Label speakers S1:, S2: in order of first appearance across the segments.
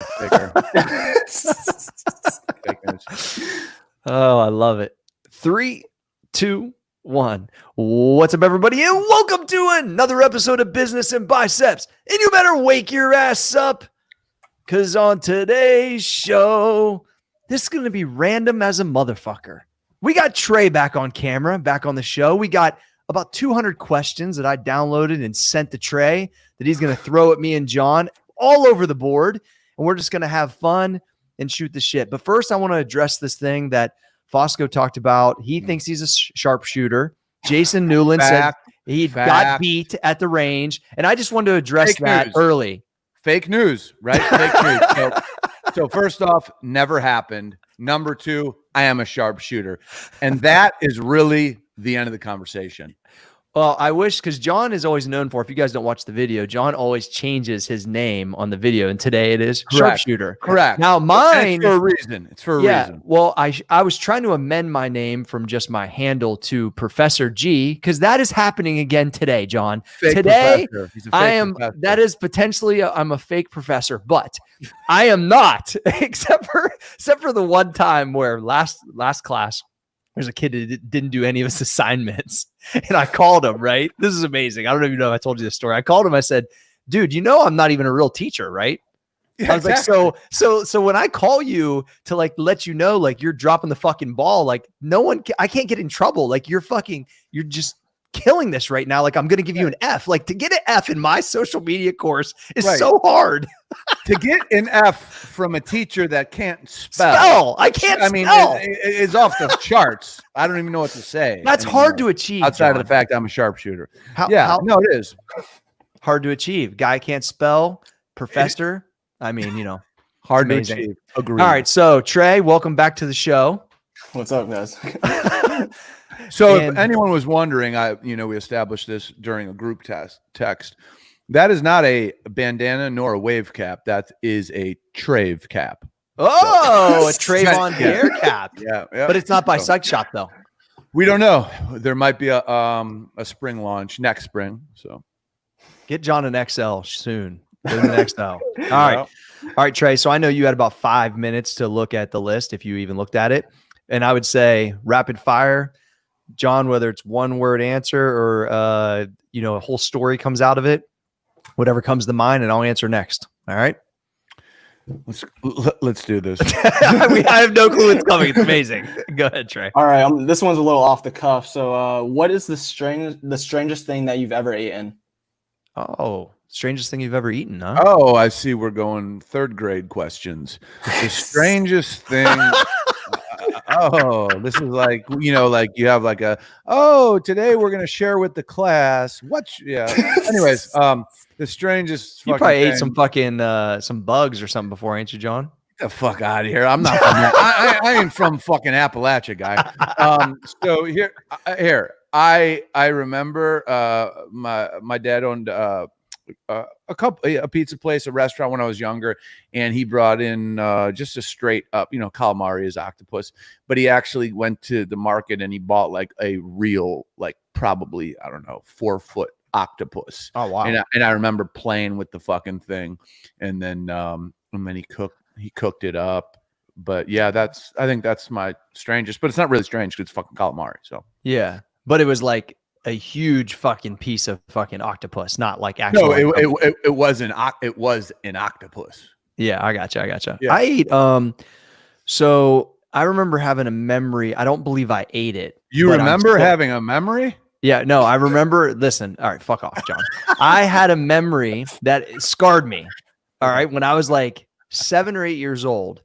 S1: Fake news.
S2: Oh, I love it. 3, 2, 1. What's up, everybody, and welcome to another episode of Business and Biceps. And you better wake your ass up, because on today's show, this is going to be random as a motherfucker. We got Trey back on camera, back on the show. We got about 200 questions that I downloaded and sent to Trey that he's going to throw at me and John all over the board. And we're just going to have fun and shoot the shit. But first, I want to address this thing that Fosco talked about. He thinks he's a sharpshooter. Jason Newland said he got beat at the range. And I just wanted to address that early.
S1: Fake news, right? Fake news. So first off, never happened. Number two, I am a sharpshooter. And that is really the end of the conversation.
S2: Well, I wish, because John is always known for, if you guys don't watch the video, John always changes his name on the video. And today it is Sharpshooter.
S1: Correct.
S2: Now mine,
S1: it's for a reason. It's for a reason.
S2: Well, I was trying to amend my name from just my handle to Professor G, because that is happening again today, John. Today, I am, professor. That is potentially, I'm a fake professor, but I am not, except for the one time where last class, there's a kid that didn't do any of his assignments. And I called him, right? This is amazing. I don't even know if I told you this story. I called him. I said, dude, you know, I'm not even a real teacher, right? Yeah, I was exactly. Like, so when I call you to like, let you know, like you're dropping the fucking ball, like I can't get in trouble. Like you're just killing this right now. Like I'm going to give you an F. Like to get an F in my social media course is so hard.
S1: To get an F from a teacher that can't spell.
S2: I can't spell.
S1: I mean, it's off the charts. I don't even know what to say.
S2: That's hard to achieve.
S1: Outside of the fact I'm a sharpshooter. No, it is.
S2: Hard to achieve. Guy can't spell. Professor. I mean, you know,
S1: hard to achieve. Agreed.
S2: All right. So Trey, welcome back to the show.
S3: What's up, guys?
S1: So if anyone was wondering, we established this during a group text. That is not a bandana nor a wave cap. That is a Trave cap.
S2: Oh, a Trayvon Dare cap.
S1: Yeah.
S2: But it's not by Psych Shop though.
S1: We don't know. There might be a spring launch next spring. So
S2: get John an XL soon. Get him an XL. All right. All right, Trey. So I know you had about 5 minutes to look at the list, if you even looked at it. And I would say rapid fire. John, whether it's one word answer or a whole story comes out of it, whatever comes to mind, and I'll answer next. All right.
S1: Let's do this.
S2: I have no clue what's coming. It's amazing. Go ahead, Trey.
S3: All right. This one's a little off the cuff. So what is the strangest thing that you've ever eaten?
S2: Oh, strangest thing you've ever eaten, huh?
S1: Oh, I see. We're going third grade questions. The strangest thing. This is like, like you have like today we're going to share with the class. Anyways, the strangest.
S2: You probably ate some fucking, some bugs or something before, ain't you, John?
S1: Get the fuck out of here. I'm not from I ain't from fucking Appalachia, guy. So here, I remember, my dad owned, a pizza place, a restaurant when I was younger, and he brought in just a straight up, calamari is octopus, but he actually went to the market and he bought like a real, like probably, I don't know, 4-foot octopus.
S2: Oh wow.
S1: And I remember playing with the fucking thing, and then he cooked it up. But yeah, I think that's my strangest, but it's not really strange because it's fucking calamari. So
S2: yeah, but it was like a huge fucking piece of fucking octopus, not like actual.
S1: No, it was an octopus.
S2: Yeah, I gotcha.
S1: Yeah.
S2: I ate. So I remember having a memory. I don't believe I ate it.
S1: You remember having a memory?
S2: Yeah, no, I remember. Listen, all right, fuck off, John. I had a memory that scarred me. All right, when I was like 7 or 8 years old,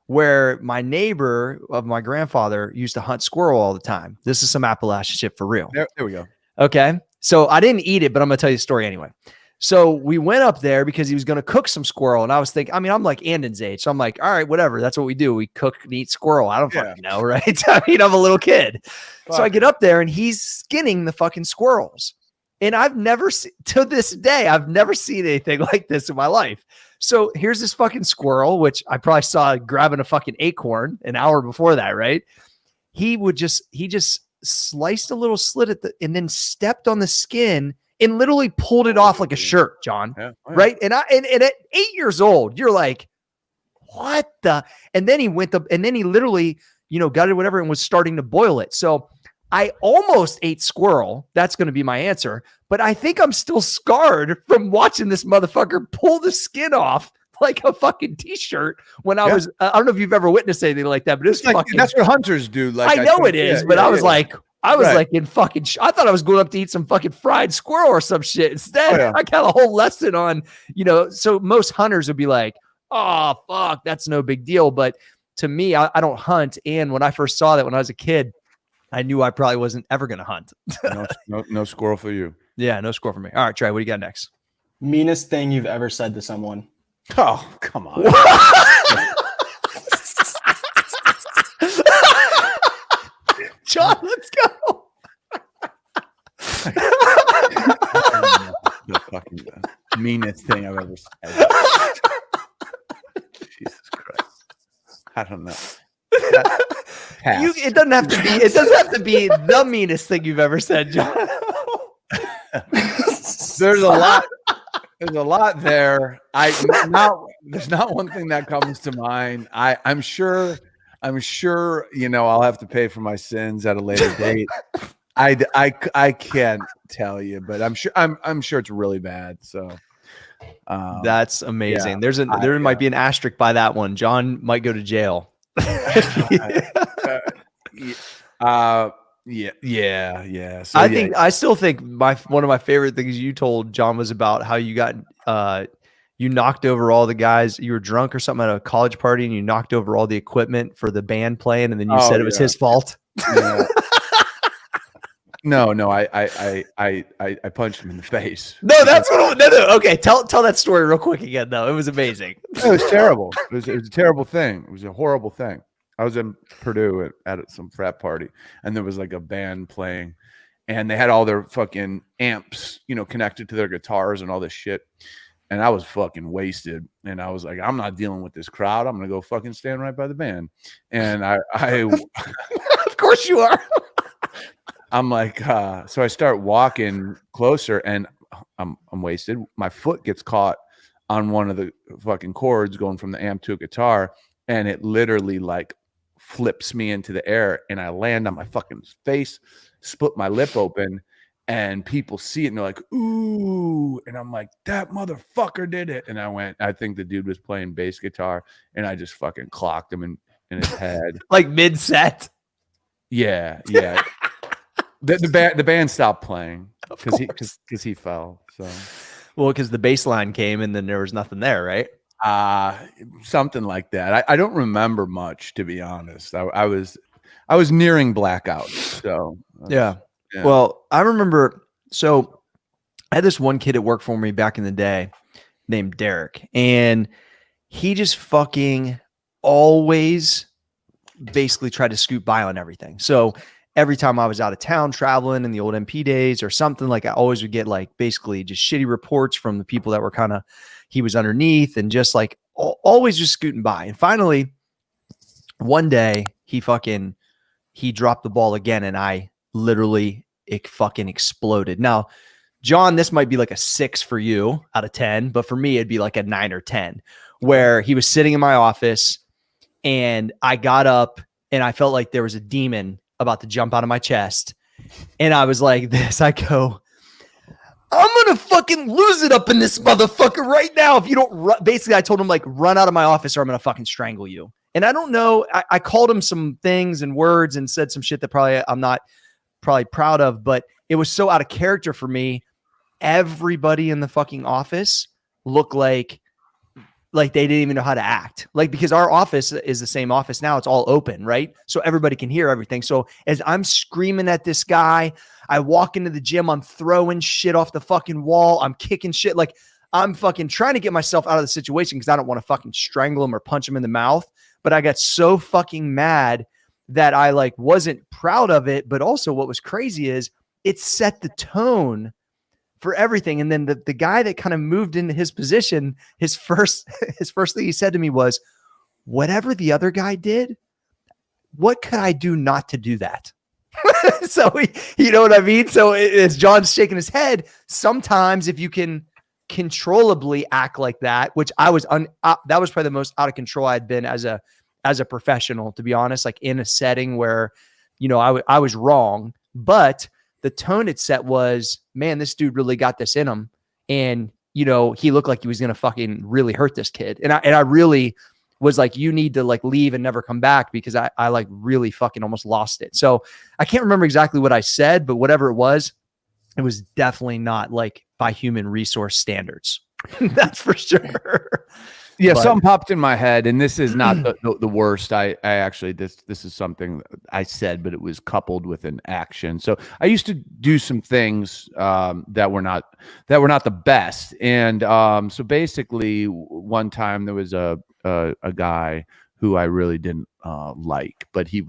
S2: where my neighbor of my grandfather used to hunt squirrel all the time. This is some Appalachian shit for real.
S1: There we go.
S2: Okay. So I didn't eat it, but I'm going to tell you the story anyway. So we went up there because he was going to cook some squirrel. And I was thinking, I'm like Andon's age. So I'm like, all right, whatever. That's what we do. We cook and eat squirrel. I don't fucking know, right? I mean, I'm a little kid. Fuck. So I get up there and he's skinning the fucking squirrels. And I've never to this day, I've never seen anything like this in my life. So here's this fucking squirrel, which I probably saw grabbing a fucking acorn an hour before that, right? He just sliced a little slit and then stepped on the skin and literally pulled it off like a shirt, John. Yeah. Right? And at 8 years old, you're like, what the? And then he literally, got it, whatever, and was starting to boil it. So I almost ate squirrel. That's going to be my answer. But I think I'm still scarred from watching this motherfucker pull the skin off like a fucking t-shirt when I was, I don't know if you've ever witnessed anything like that, but it's like,
S1: fucking, that's what hunters do. Like
S2: I know it is, but I was like in fucking, I thought I was going up to eat some fucking fried squirrel or some shit. Instead, I got a whole lesson on, so most hunters would be like, oh, fuck, that's no big deal. But to me, I don't hunt. And when I first saw that when I was a kid, I knew I probably wasn't ever going to hunt.
S1: no squirrel for you.
S2: Yeah, no squirrel for me. All right, Trey, what do you got next?
S3: Meanest thing you've ever said to someone.
S1: Oh, come on.
S2: John, let's go.
S1: The fucking meanest thing I've ever said. Jesus Christ. I don't know.
S2: It doesn't have to be. It doesn't have to be the meanest thing you've ever said, John.
S1: There's a lot. There's a lot there. There's not one thing that comes to mind. I'm sure. I'll have to pay for my sins at a later date. I can't tell you, but I'm sure it's really bad. So
S2: that's amazing. Yeah, there might be an asterisk by that one. John might go to jail. Yeah. So, I still think one of my favorite things you told John was about how you got you knocked over all the guys. You were drunk or something at a college party and you knocked over all the equipment for the band playing, and then you said it was his fault.
S1: Yeah. No, I punched him in the face.
S2: No, that's what. No. Okay, tell that story real quick again. Though it was amazing.
S1: It was terrible. It was a terrible thing. It was a horrible thing. I was in Purdue at some frat party, and there was like a band playing, and they had all their fucking amps, connected to their guitars and all this shit. And I was fucking wasted, and I was like, I'm not dealing with this crowd. I'm gonna go fucking stand right by the band. And I
S2: of course you are.
S1: I'm like, so I start walking closer, and I'm wasted. My foot gets caught on one of the fucking cords going from the amp to a guitar, and it literally like flips me into the air, and I land on my fucking face, split my lip open, and people see it and they're like, ooh, and I'm like, that motherfucker did it. And I think the dude was playing bass guitar, and I just fucking clocked him in his head.
S2: Like mid-set.
S1: Yeah. The band stopped playing because he fell. So,
S2: well, because the bass line came and then there was nothing there, right?
S1: Something like that. I don't remember much, to be honest. I was nearing blackout. So
S2: yeah. Well, I remember. So I had this one kid at work for me back in the day named Derek, and he just fucking always basically tried to scoot by on everything. So every time I was out of town traveling in the old MP days or something, like I always would get like basically just shitty reports from the people that were he was underneath, and just like always just scooting by. And finally one day he dropped the ball again, and it fucking exploded. Now, John, this might be like a 6 for you out of 10, but for me, it'd be like a 9 or 10, where he was sitting in my office and I got up and I felt like there was a demon about to jump out of my chest. And I was like this, I go, I'm going to fucking lose it up in this motherfucker right now. If you don't basically, I told him like, run out of my office or I'm going to fucking strangle you. And I don't know. I called him some things and words and said some shit that probably I'm not proud of, but it was so out of character for me. Everybody in the fucking office looked like they didn't even know how to act. Like, because our office is the same office now. It's all open, right? So everybody can hear everything. So as I'm screaming at this guy, I walk into the gym, I'm throwing shit off the fucking wall. I'm kicking shit. Like, I'm fucking trying to get myself out of the situation because I don't want to fucking strangle him or punch him in the mouth. But I got so fucking mad that I like wasn't proud of it. But also what was crazy is it set the tone for everything. And then the guy that kind of moved into his position, his first thing he said to me was, whatever the other guy did, what could I do not to do that? So you know what I mean? So as John's shaking his head, sometimes if you can controllably act like that, which I was that was probably the most out of control I'd been as a professional, to be honest, like in a setting where, I was wrong, but the tone it set was, man, this dude really got this in him. And, he looked like he was going to fucking really hurt this kid. And I really was like, you need to like leave and never come back, because I like really fucking almost lost it. So I can't remember exactly what I said, but whatever it was definitely not like by human resource standards. That's for sure.
S1: Yeah,
S2: But
S1: something popped in my head, and this is not the worst. I actually this is something I said, but it was coupled with an action. So I used to do some things that were not the best, and so basically one time there was a guy who I really didn't like, but he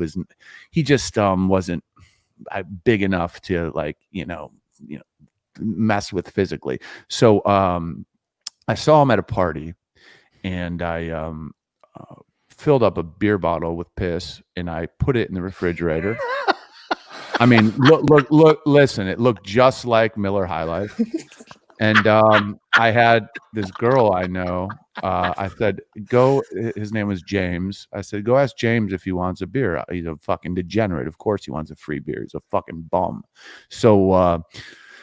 S1: just wasn't big enough to like mess with physically. So I saw him at a party. And I filled up a beer bottle with piss, and I put it in the refrigerator. I mean, look, listen, it looked just like Miller High Life. And I had this girl I know. I said, his name was James. I said, go ask James if he wants a beer. He's a fucking degenerate. Of course he wants a free beer. He's a fucking bum. So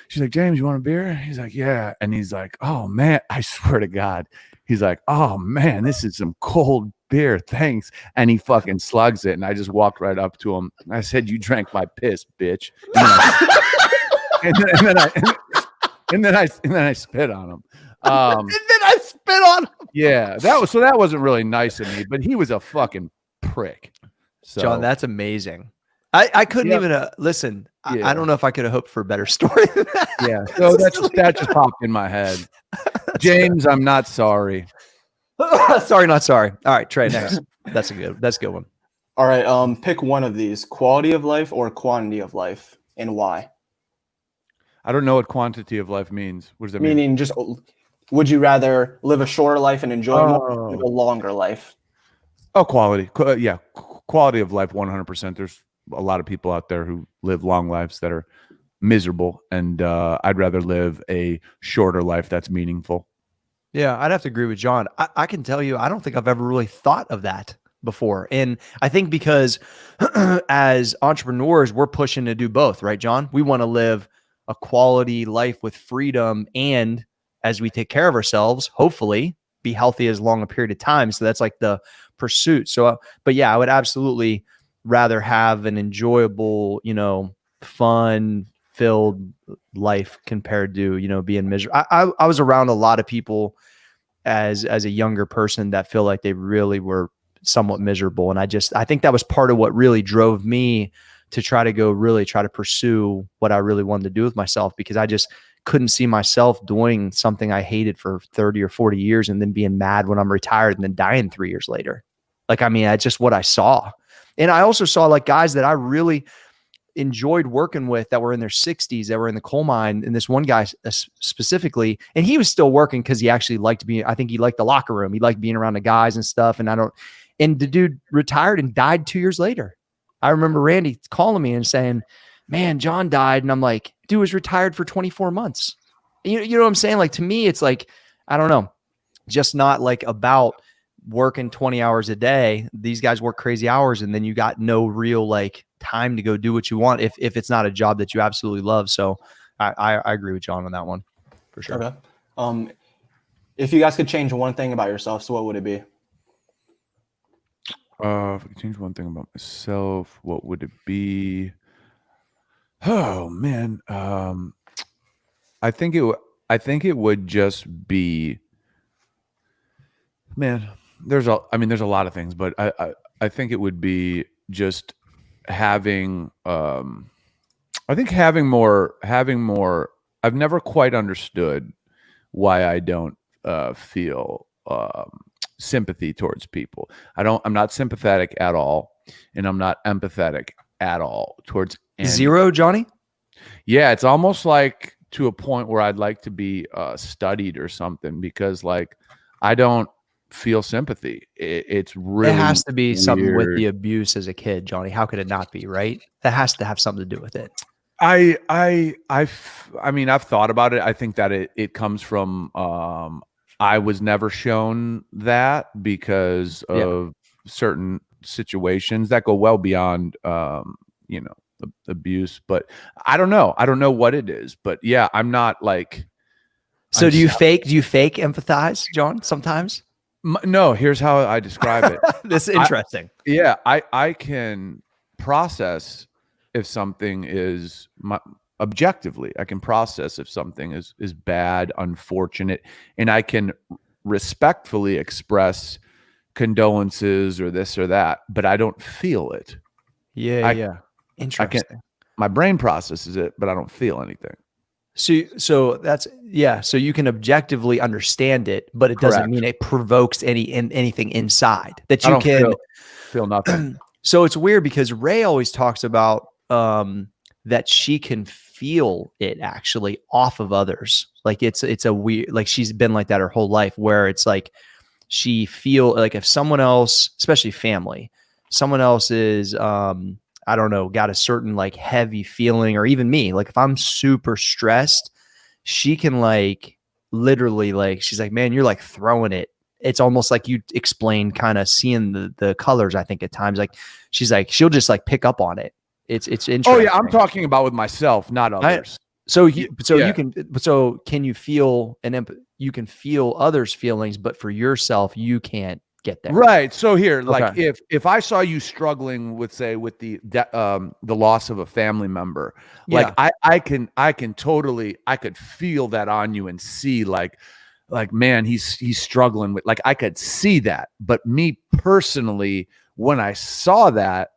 S1: she's like, James, you want a beer? He's like, yeah. And he's like, oh, man, I swear to God. He's like, oh, man, this is some cold beer. Thanks. And he fucking slugs it. And I just walked right up to him. I said, you drank my piss, bitch. And then I spit on him. Yeah, that wasn't really nice of me, but he was a fucking prick. So,
S2: John, that's amazing. I couldn't even listen. Yeah. I don't know if I could have hoped for a better story than that.
S1: Yeah, so that just popped in my head. James, I'm not sorry.
S2: Sorry, not sorry. All right, Trey, next. That's a good one.
S3: All right, pick one of these: quality of life or quantity of life, and why?
S1: I don't know what quantity of life means. What does that mean?
S3: Meaning, just would you rather live a shorter life and enjoy more, or live a longer life?
S1: Oh, quality. Yeah, quality of life, 100%. There's a lot of people out there who live long lives that are miserable, and I'd rather live a shorter life that's meaningful.
S2: Yeah, I'd have to agree with John. I can tell you, I don't think I've ever really thought of that before. And I think because as entrepreneurs, we're pushing to do both, right, John? We want to live a quality life with freedom, and as we take care of ourselves, hopefully be healthy as long a period of time. So that's like the pursuit. So, but yeah, I would absolutely rather have an enjoyable, fun filled life compared to, being miserable. I was around a lot of people as a younger person that feel like they really were somewhat miserable. And I think that was part of what really drove me to try to pursue what I really wanted to do with myself, because I just couldn't see myself doing something I hated for 30 or 40 years and then being mad when I'm retired and then dying 3 years later. Like, I mean, that's just what I saw. And I also saw like guys that I really enjoyed working with that were in their 60s, that were in the coal mine. And this one guy specifically, and he was still working because he actually liked I think he liked the locker room. He liked being around the guys and stuff. And the dude retired and died 2 years later. I remember Randy calling me and saying, man, John died. And I'm like, dude was retired for 24 months. You know what I'm saying? Like, to me, it's like, I don't know, just not like about working 20 hours a day. These guys work crazy hours, and then you got no real like time to go do what you want if it's not a job that you absolutely love. So I agree with John on that one for sure.
S3: Okay. If you guys could change one thing about yourself, so what would it be?
S1: If I could change one thing about myself, what would it be? Oh man. I think it would just be, man, there's a lot of things, but I think it would be just having more. I've never quite understood why I don't feel sympathy towards people. I'm not sympathetic at all, and I'm not empathetic at all towards anyone.
S2: Zero, Johnny?
S1: Yeah, it's almost like to a point where I'd like to be studied or something, because like I don't feel sympathy. It's really,
S2: it has to be
S1: weird.
S2: Something with the abuse as a kid, Johnny. How could it not be, right? That has to have something to do with it.
S1: I mean, I've thought about it. I think that it comes from I was never shown that because of certain situations that go well beyond you know, abuse. But I don't know. I don't know what it is. But yeah, I'm not like.
S2: So do you fake empathize, John, sometimes?
S1: No, here's how I describe it.
S2: This is interesting.
S1: I can process if something is objectively. I can process if something is bad, unfortunate, and I can respectfully express condolences or this or that, but I don't feel it.
S2: Yeah. Interesting.
S1: My brain processes it, but I don't feel anything.
S2: So that's so you can objectively understand it, but it doesn't mean it provokes anything inside that you can
S1: feel nothing.
S2: So it's weird because Ray always talks about that she can feel it actually off of others. Like it's a weird, like she's been like that her whole life, where it's like she feel like if someone else, especially family, someone else is I don't know, got a certain like heavy feeling, or even me, like if I'm super stressed, she can like literally like, she's like, man, you're like throwing it. It's almost like you explained, kind of seeing the colors. I think at times, like she's like, she'll just like pick up on it. It's interesting.
S1: Oh yeah. I'm talking about with myself, not others.
S2: So can you feel you can feel others' feelings, but for yourself, you can't get there.
S1: Right. So here, like if I saw you struggling with, say, with the loss of a family member, like I can totally, I could feel that on you and see like, man, he's struggling with, like, I could see that. But me personally, when I saw that,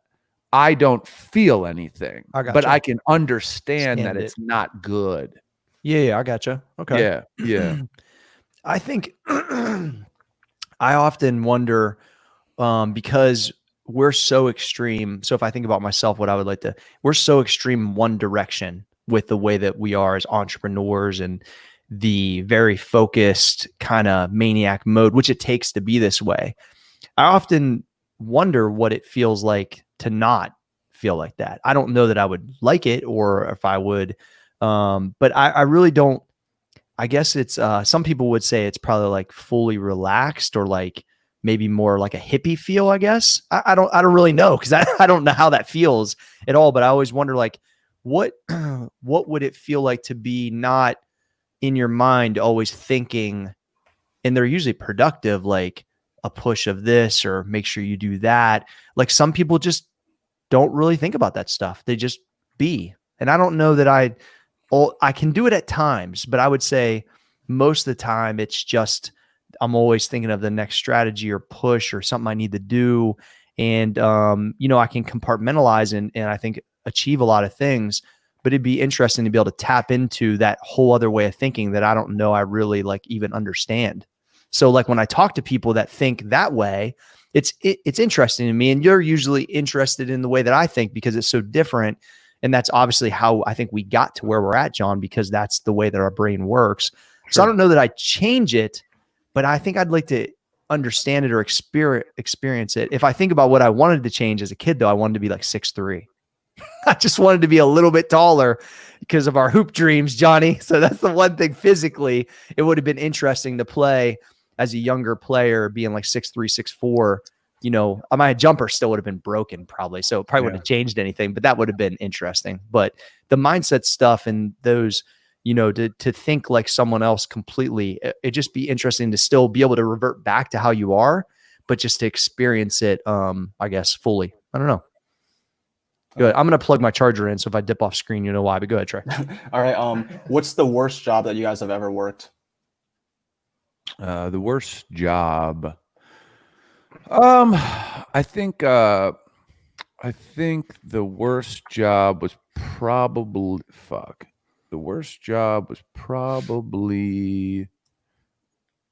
S1: I don't feel anything, but I can understand that it's not good.
S2: Yeah. I gotcha. Okay.
S1: Yeah.
S2: I think I often wonder, because we're so extreme. So if I think about myself, what I would like to, we're so extreme in one direction with the way that we are as entrepreneurs and the very focused kind of maniac mode, which it takes to be this way. I often wonder what it feels like to not feel like that. I don't know that I would like it, or if I would, but I really don't. I guess it's some people would say it's probably like fully relaxed, or like maybe more like a hippie feel, I guess. I don't really know, because I don't know how that feels at all. But I always wonder, like, what would it feel like to be not in your mind always thinking, and they're usually productive, like a push of this or make sure you do that. Like some people just don't really think about that stuff. They just be. And I don't know that I can do it at times, but I would say most of the time it's just, I'm always thinking of the next strategy or push or something I need to do. And, I can compartmentalize and I think achieve a lot of things, but it'd be interesting to be able to tap into that whole other way of thinking that I don't know I really like even understand. So like when I talk to people that think that way, it's interesting to me. And you're usually interested in the way that I think because it's so different. And that's obviously how I think we got to where we're at, John, because that's the way that our brain works. Sure. So I don't know that I change it, but I think I'd like to understand it or experience it. If I think about what I wanted to change as a kid, though, I wanted to be like 6'3". I just wanted to be a little bit taller because of our hoop dreams, Johnny. So that's the one thing physically. It would have been interesting to play as a younger player, being like 6'3", 6'4". My jumper still would have been broken probably. So it probably wouldn't have changed anything, but that would have been interesting. But the mindset stuff and those, to think like someone else completely, it'd just be interesting to still be able to revert back to how you are, but just to experience it, I guess, fully. I don't know. Good. I'm going to plug my charger in. So if I dip off screen, you know why, but go ahead, Trey.
S3: All right. What's the worst job that you guys have ever worked?
S1: The worst job. I think the worst job was probably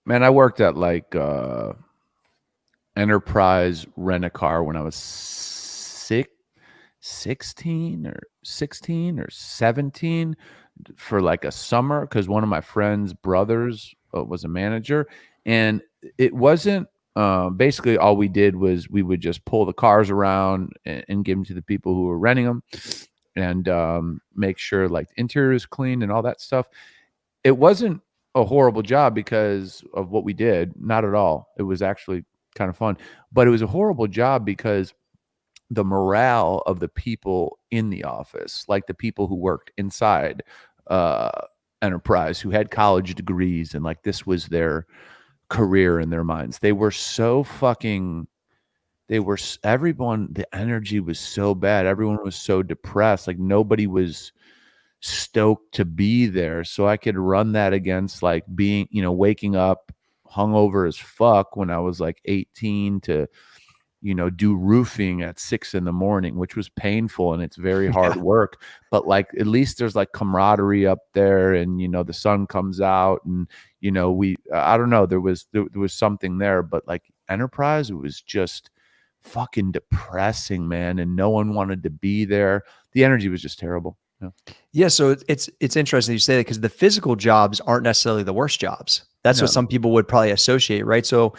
S1: man, I worked at like Enterprise Rent-A-Car when I was 16 or 17 for like a summer, because one of my friend's brothers was a manager, and it wasn't basically all we did was we would just pull the cars around and give them to the people who were renting them. and make sure like the interior is clean and all that stuff. It wasn't a horrible job because of what we did. Not at all. It was actually kind of fun, but it was a horrible job because the morale of the people in the office, like the people who worked inside enterprise, who had college degrees, and like this was their career in their minds. They were so fucking, everyone, the energy was so bad. Everyone was so depressed. Like nobody was stoked to be there. So I could run that against like being, waking up hungover as fuck when I was like 18 to, do roofing at 6 a.m, which was painful and it's very hard work, but like, at least there's like camaraderie up there, and, the sun comes out, and, I don't know, there was something there, but like enterprise, it was just fucking depressing, man. And no one wanted to be there. The energy was just terrible.
S2: Yeah. So it's interesting you say that, because the physical jobs aren't necessarily the worst jobs. That's what some people would probably associate. Right. So,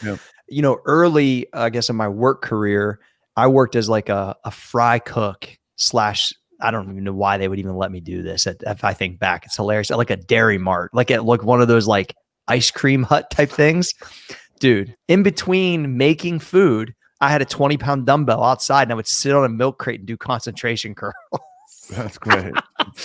S2: early, I guess in my work career, I worked as like a fry cook / I don't even know why they would even let me do this. If I think back, it's hilarious. At like a Dairy Mart, like at one of those like ice cream hut type things, dude. In between making food, I had a 20-pound dumbbell outside, and I would sit on a milk crate and do concentration curls.
S1: That's great.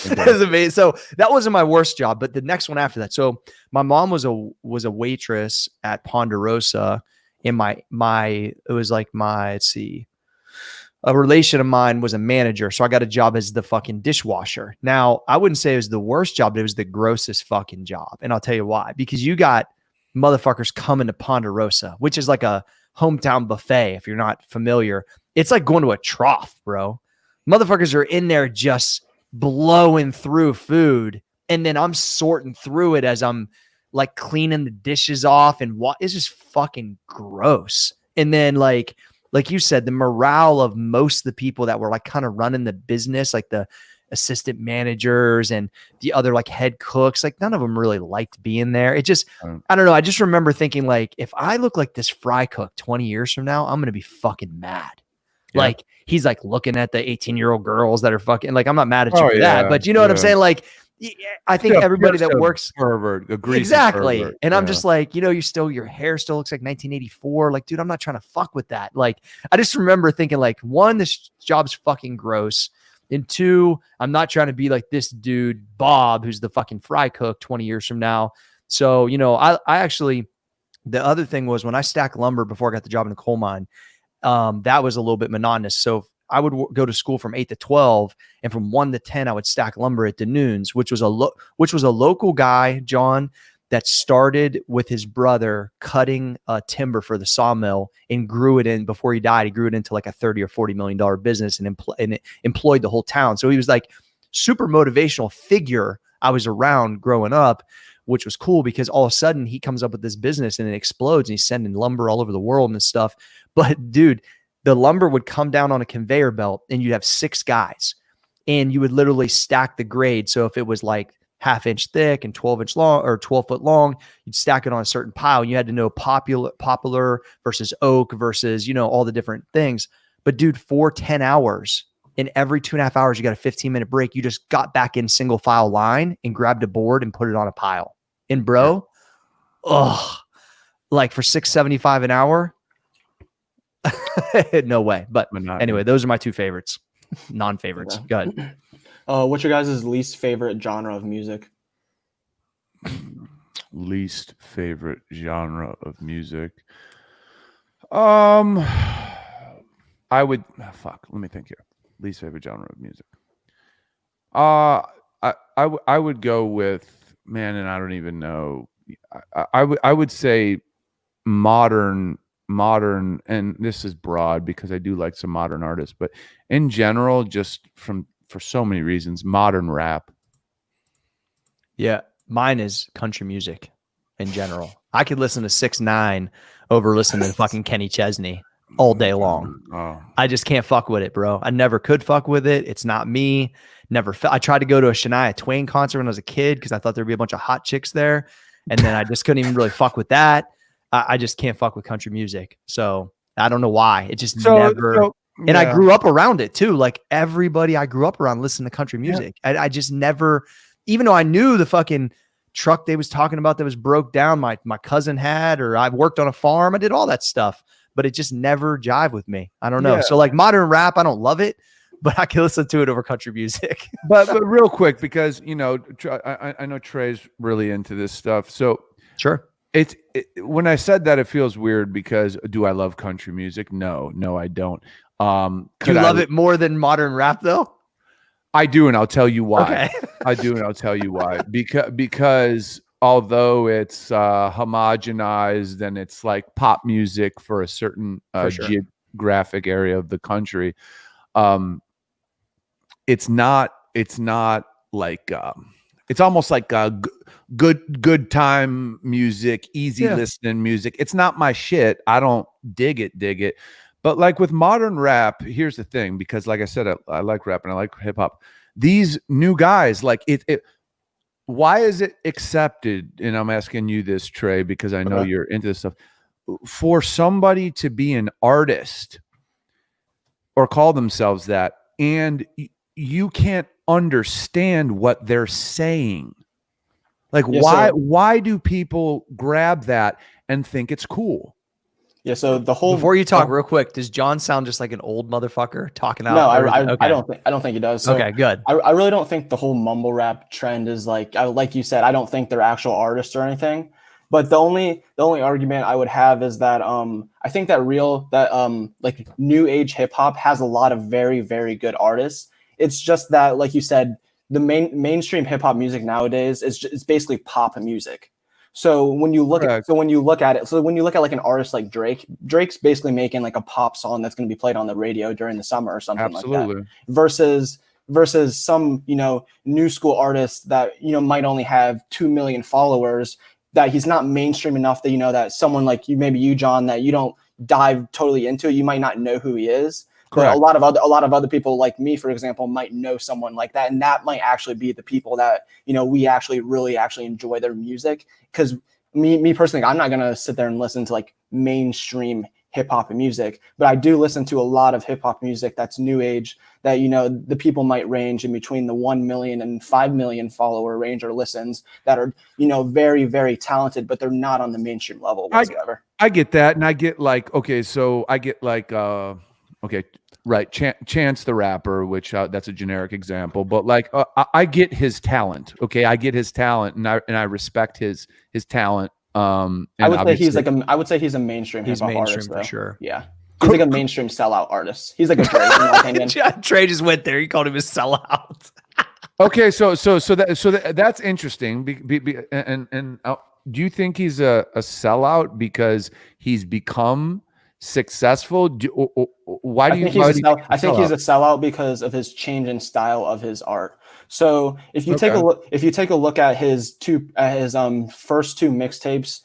S2: That's amazing. So that wasn't my worst job, but the next one after that. So my mom was a waitress at Ponderosa. In it was like let's see, a relation of mine was a manager. So I got a job as the fucking dishwasher. Now, I wouldn't say it was the worst job, but it was the grossest fucking job. And I'll tell you why. Because you got motherfuckers coming to Ponderosa, which is like a hometown buffet. If you're not familiar, it's like going to a trough, bro. Motherfuckers are in there just blowing through food. And then I'm sorting through it as I'm like cleaning the dishes off, and it's just fucking gross. And then like you said, the morale of most of the people that were like kind of running the business, like the assistant managers and the other like head cooks, like none of them really liked being there. It just, I don't know. I just remember thinking like, if I look like this fry cook 20 years from now, I'm going to be fucking mad. Yeah. Like he's like looking at the 18-year-old girls that are fucking, like, I'm not mad at you for that, but you know what I'm saying? Like, I think everybody that works
S1: pervert agrees.
S2: Exactly.
S1: Pervert.
S2: And I'm just like, your hair still looks like 1984. Like, dude, I'm not trying to fuck with that. Like, I just remember thinking like, one, this job's fucking gross. And two, I'm not trying to be like this dude, Bob, who's the fucking fry cook 20 years from now. So, I actually, the other thing was when I stacked lumber before I got the job in the coal mine, that was a little bit monotonous. So I would go to school from 8 to 12, and from 1 to 10, I would stack lumber at Danoons, which was a local guy, John, that started with his brother cutting timber for the sawmill and grew it in, before he died, he grew it into like a $30 or $40 million business and it employed the whole town. So he was like super motivational figure I was around growing up, which was cool because all of a sudden he comes up with this business and it explodes and he's sending lumber all over the world and stuff. But dude, the lumber would come down on a conveyor belt and you'd have 6 guys and you would literally stack the grade. So if it was like 1/2 inch thick and 12-inch long or 12-foot long, you'd stack it on a certain pile. You had to know poplar versus oak versus, all the different things. But dude, for 10 hours, and every 2.5 hours, you got a 15-minute break. You just got back in single file line and grabbed a board and put it on a pile. And bro, like for $6.75 an hour, no way. But anyway, those are my 2 favorites, non-favorites. Go ahead.
S3: What's your guys' least favorite genre of music?
S1: Least favorite genre of music. I would let me think here. Least favorite genre of music. I would go with, man, and I don't even know. I would say modern, and this is broad because I do like some modern artists, but in general, just for so many reasons, modern rap.
S2: Yeah, mine is country music in general. I could listen to 6ix9ine over listening to fucking Kenny Chesney all day long.
S1: Oh.
S2: I just can't fuck with it, bro. I never could fuck with it. It's not me. I tried to go to a Shania Twain concert when I was a kid because I thought there'd be a bunch of hot chicks there, and then I just couldn't even really fuck with that. I just can't fuck with country music. So I don't know why. It just never. And I grew up around it too. Like everybody I grew up around listened to country music. I just never, even though I knew the fucking truck they was talking about that was broke down, my cousin had, or I worked on a farm, I did all that stuff, but it just never jived with me. I don't know. So like modern rap, I don't love it, but I can listen to it over country music.
S1: but real quick, because you know, I know Trey's really into this stuff. So
S2: sure.
S1: When I said that, it feels weird because do I love country music? No, I don't. Do
S2: you love it more than modern rap though?
S1: I do, and I'll tell you why.
S2: Okay.
S1: I do, and I'll tell you why. Because although it's homogenized and it's like pop music for a certain geographic area of the country, it's not like it's almost like good time music, easy listening music. It's not my shit. I don't dig it. But like with modern rap, here's the thing, because like I said, I like rap and I like hip hop. These new guys, like why is it accepted? And I'm asking you this, Trey, because I know you're into this stuff. For somebody to be an artist or call themselves that, and you can't understand what they're saying. Like why do people grab that and think it's cool?
S3: Yeah, so the whole
S2: before you talk real quick, does John sound just like an old motherfucker talking out?
S3: No, I don't think he does. So
S2: okay, good.
S3: I really don't think the whole mumble rap trend is like you said, I don't think they're actual artists or anything. But the only argument I would have is that I think that like new age hip hop has a lot of very, very good artists. It's just that, like you said, the mainstream hip hop music nowadays it's basically pop music. So when you look at like an artist like Drake's basically making like a pop song that's going to be played on the radio during the summer or something like that. Versus some, you know, new school artists that, you know, might only have 2 million followers, that he's not mainstream enough that, you know, that someone like you, maybe you, John, that you don't dive totally into it, you might not know who he is. Correct. But a lot of other people like me, for example, might know someone like that, and that might actually be the people that, you know, we actually really enjoy their music. Because me personally, I'm not gonna sit there and listen to like mainstream hip hop music, but I do listen to a lot of hip hop music that's new age, that, you know, the people might range in between the 1 million and 5 million follower range or listens, that are, you know, very, very talented, but they're not on the mainstream level whatsoever.
S1: I get that, and I get like right, Chance the Rapper, which that's a generic example, but like I get his talent. Okay, I get his talent, and I respect his talent. And
S3: I would say he's a mainstream hip hop artist,
S2: for sure.
S3: Yeah, he's like a mainstream sellout artist. He's like a Drake, in my opinion.
S2: Trey just went there. He called him a sellout.
S1: Okay, so that's interesting. Do you think he's a sellout because he's become successful? Why do you think he's
S3: a sellout because of his change in style of his art. So if you take a look at his first two mixtapes,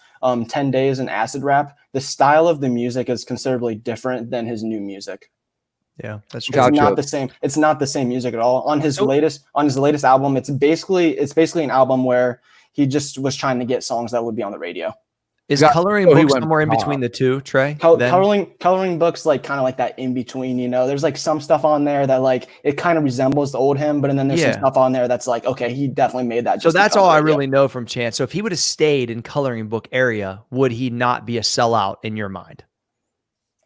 S3: 10 Days and Acid Rap, the style of the music is considerably different than his new music.
S2: Yeah, that's true.
S3: It's not the same. It's not the same music at all. On his latest album, it's basically an album where he just was trying to get songs that would be on the radio.
S2: Is Coloring Book somewhere in between the two, Trey?
S3: Coloring Book's like kind of like that in between, you know. There's like some stuff on there that like it kind of resembles the old him, but then there's some stuff on there that's like, okay, he definitely made that.
S2: So that's all I really know from Chance. So if he would have stayed in Coloring Book area, would he not be a sellout in your mind?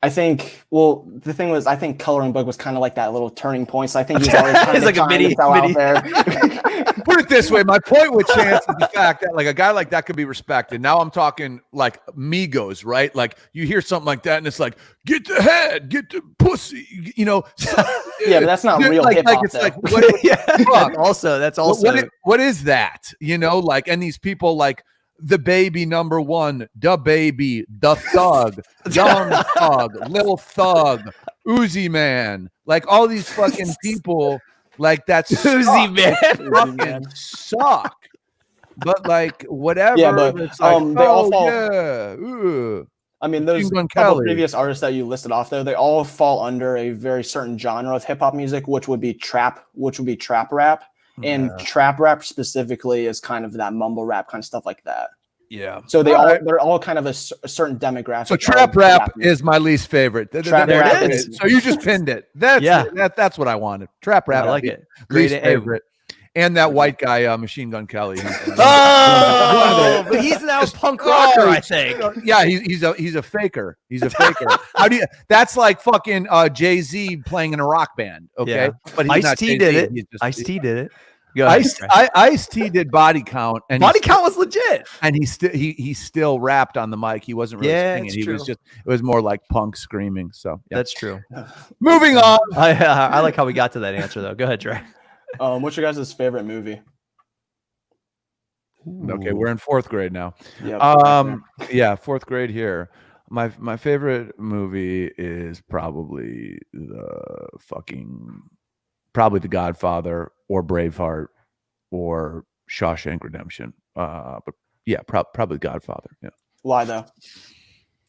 S3: I think, well, the thing was, I think Coloring Book was kind of like that little turning point. So I think he's already trying to sell out there.
S1: Put it this way, my point with Chance is the fact that like a guy like that could be respected. Now I'm talking like Migos, right? Like you hear something like that and it's like, get the head, get the pussy, you know.
S3: Yeah, but that's not real hip hop.
S1: It's like,
S2: that's also
S1: what is that? You know, like, and these people like the baby number one, the baby, the thug, young thug, little thug, Uzi Man, like all these fucking people, like that's
S2: Uzi Man,
S1: fucking suck. But like whatever,
S3: yeah, but
S1: it's like,
S3: they all fall.
S1: Yeah,
S3: I mean, those couple previous artists that you listed off there, they all fall under a very certain genre of hip hop music, which would be trap rap. And trap rap specifically is kind of that mumble rap kind of stuff like that.
S1: Yeah.
S3: So they're all kind of a certain demographic.
S1: So trap rap is my least favorite.
S3: Trap rap is.
S1: So you just pinned it. That's what I wanted. Trap rap.
S2: I like it.
S1: Least favorite. And that white guy, Machine Gun Kelly.
S2: But he's now a punk rocker, I think.
S1: Yeah, he's a faker. He's a faker. That's like fucking Jay-Z playing in a rock band. Okay,
S2: Yeah.
S1: but
S2: Ice-T did it. Ice-T did it.
S1: Ice-T did Body Count, and
S2: Body Count was legit.
S1: And he still rapped on the mic. He wasn't really singing. He was just, it was more like punk screaming. So
S2: that's true.
S1: Moving on.
S2: I like how we got to that answer though. Go ahead, Trey.
S3: What's your guys' favorite movie?
S1: Okay, we're in 4th grade now.
S3: Yep.
S1: Yeah, 4th grade here. My favorite movie is probably The Godfather or Braveheart or Shawshank Redemption. But yeah, probably Godfather. Yeah.
S3: Why though?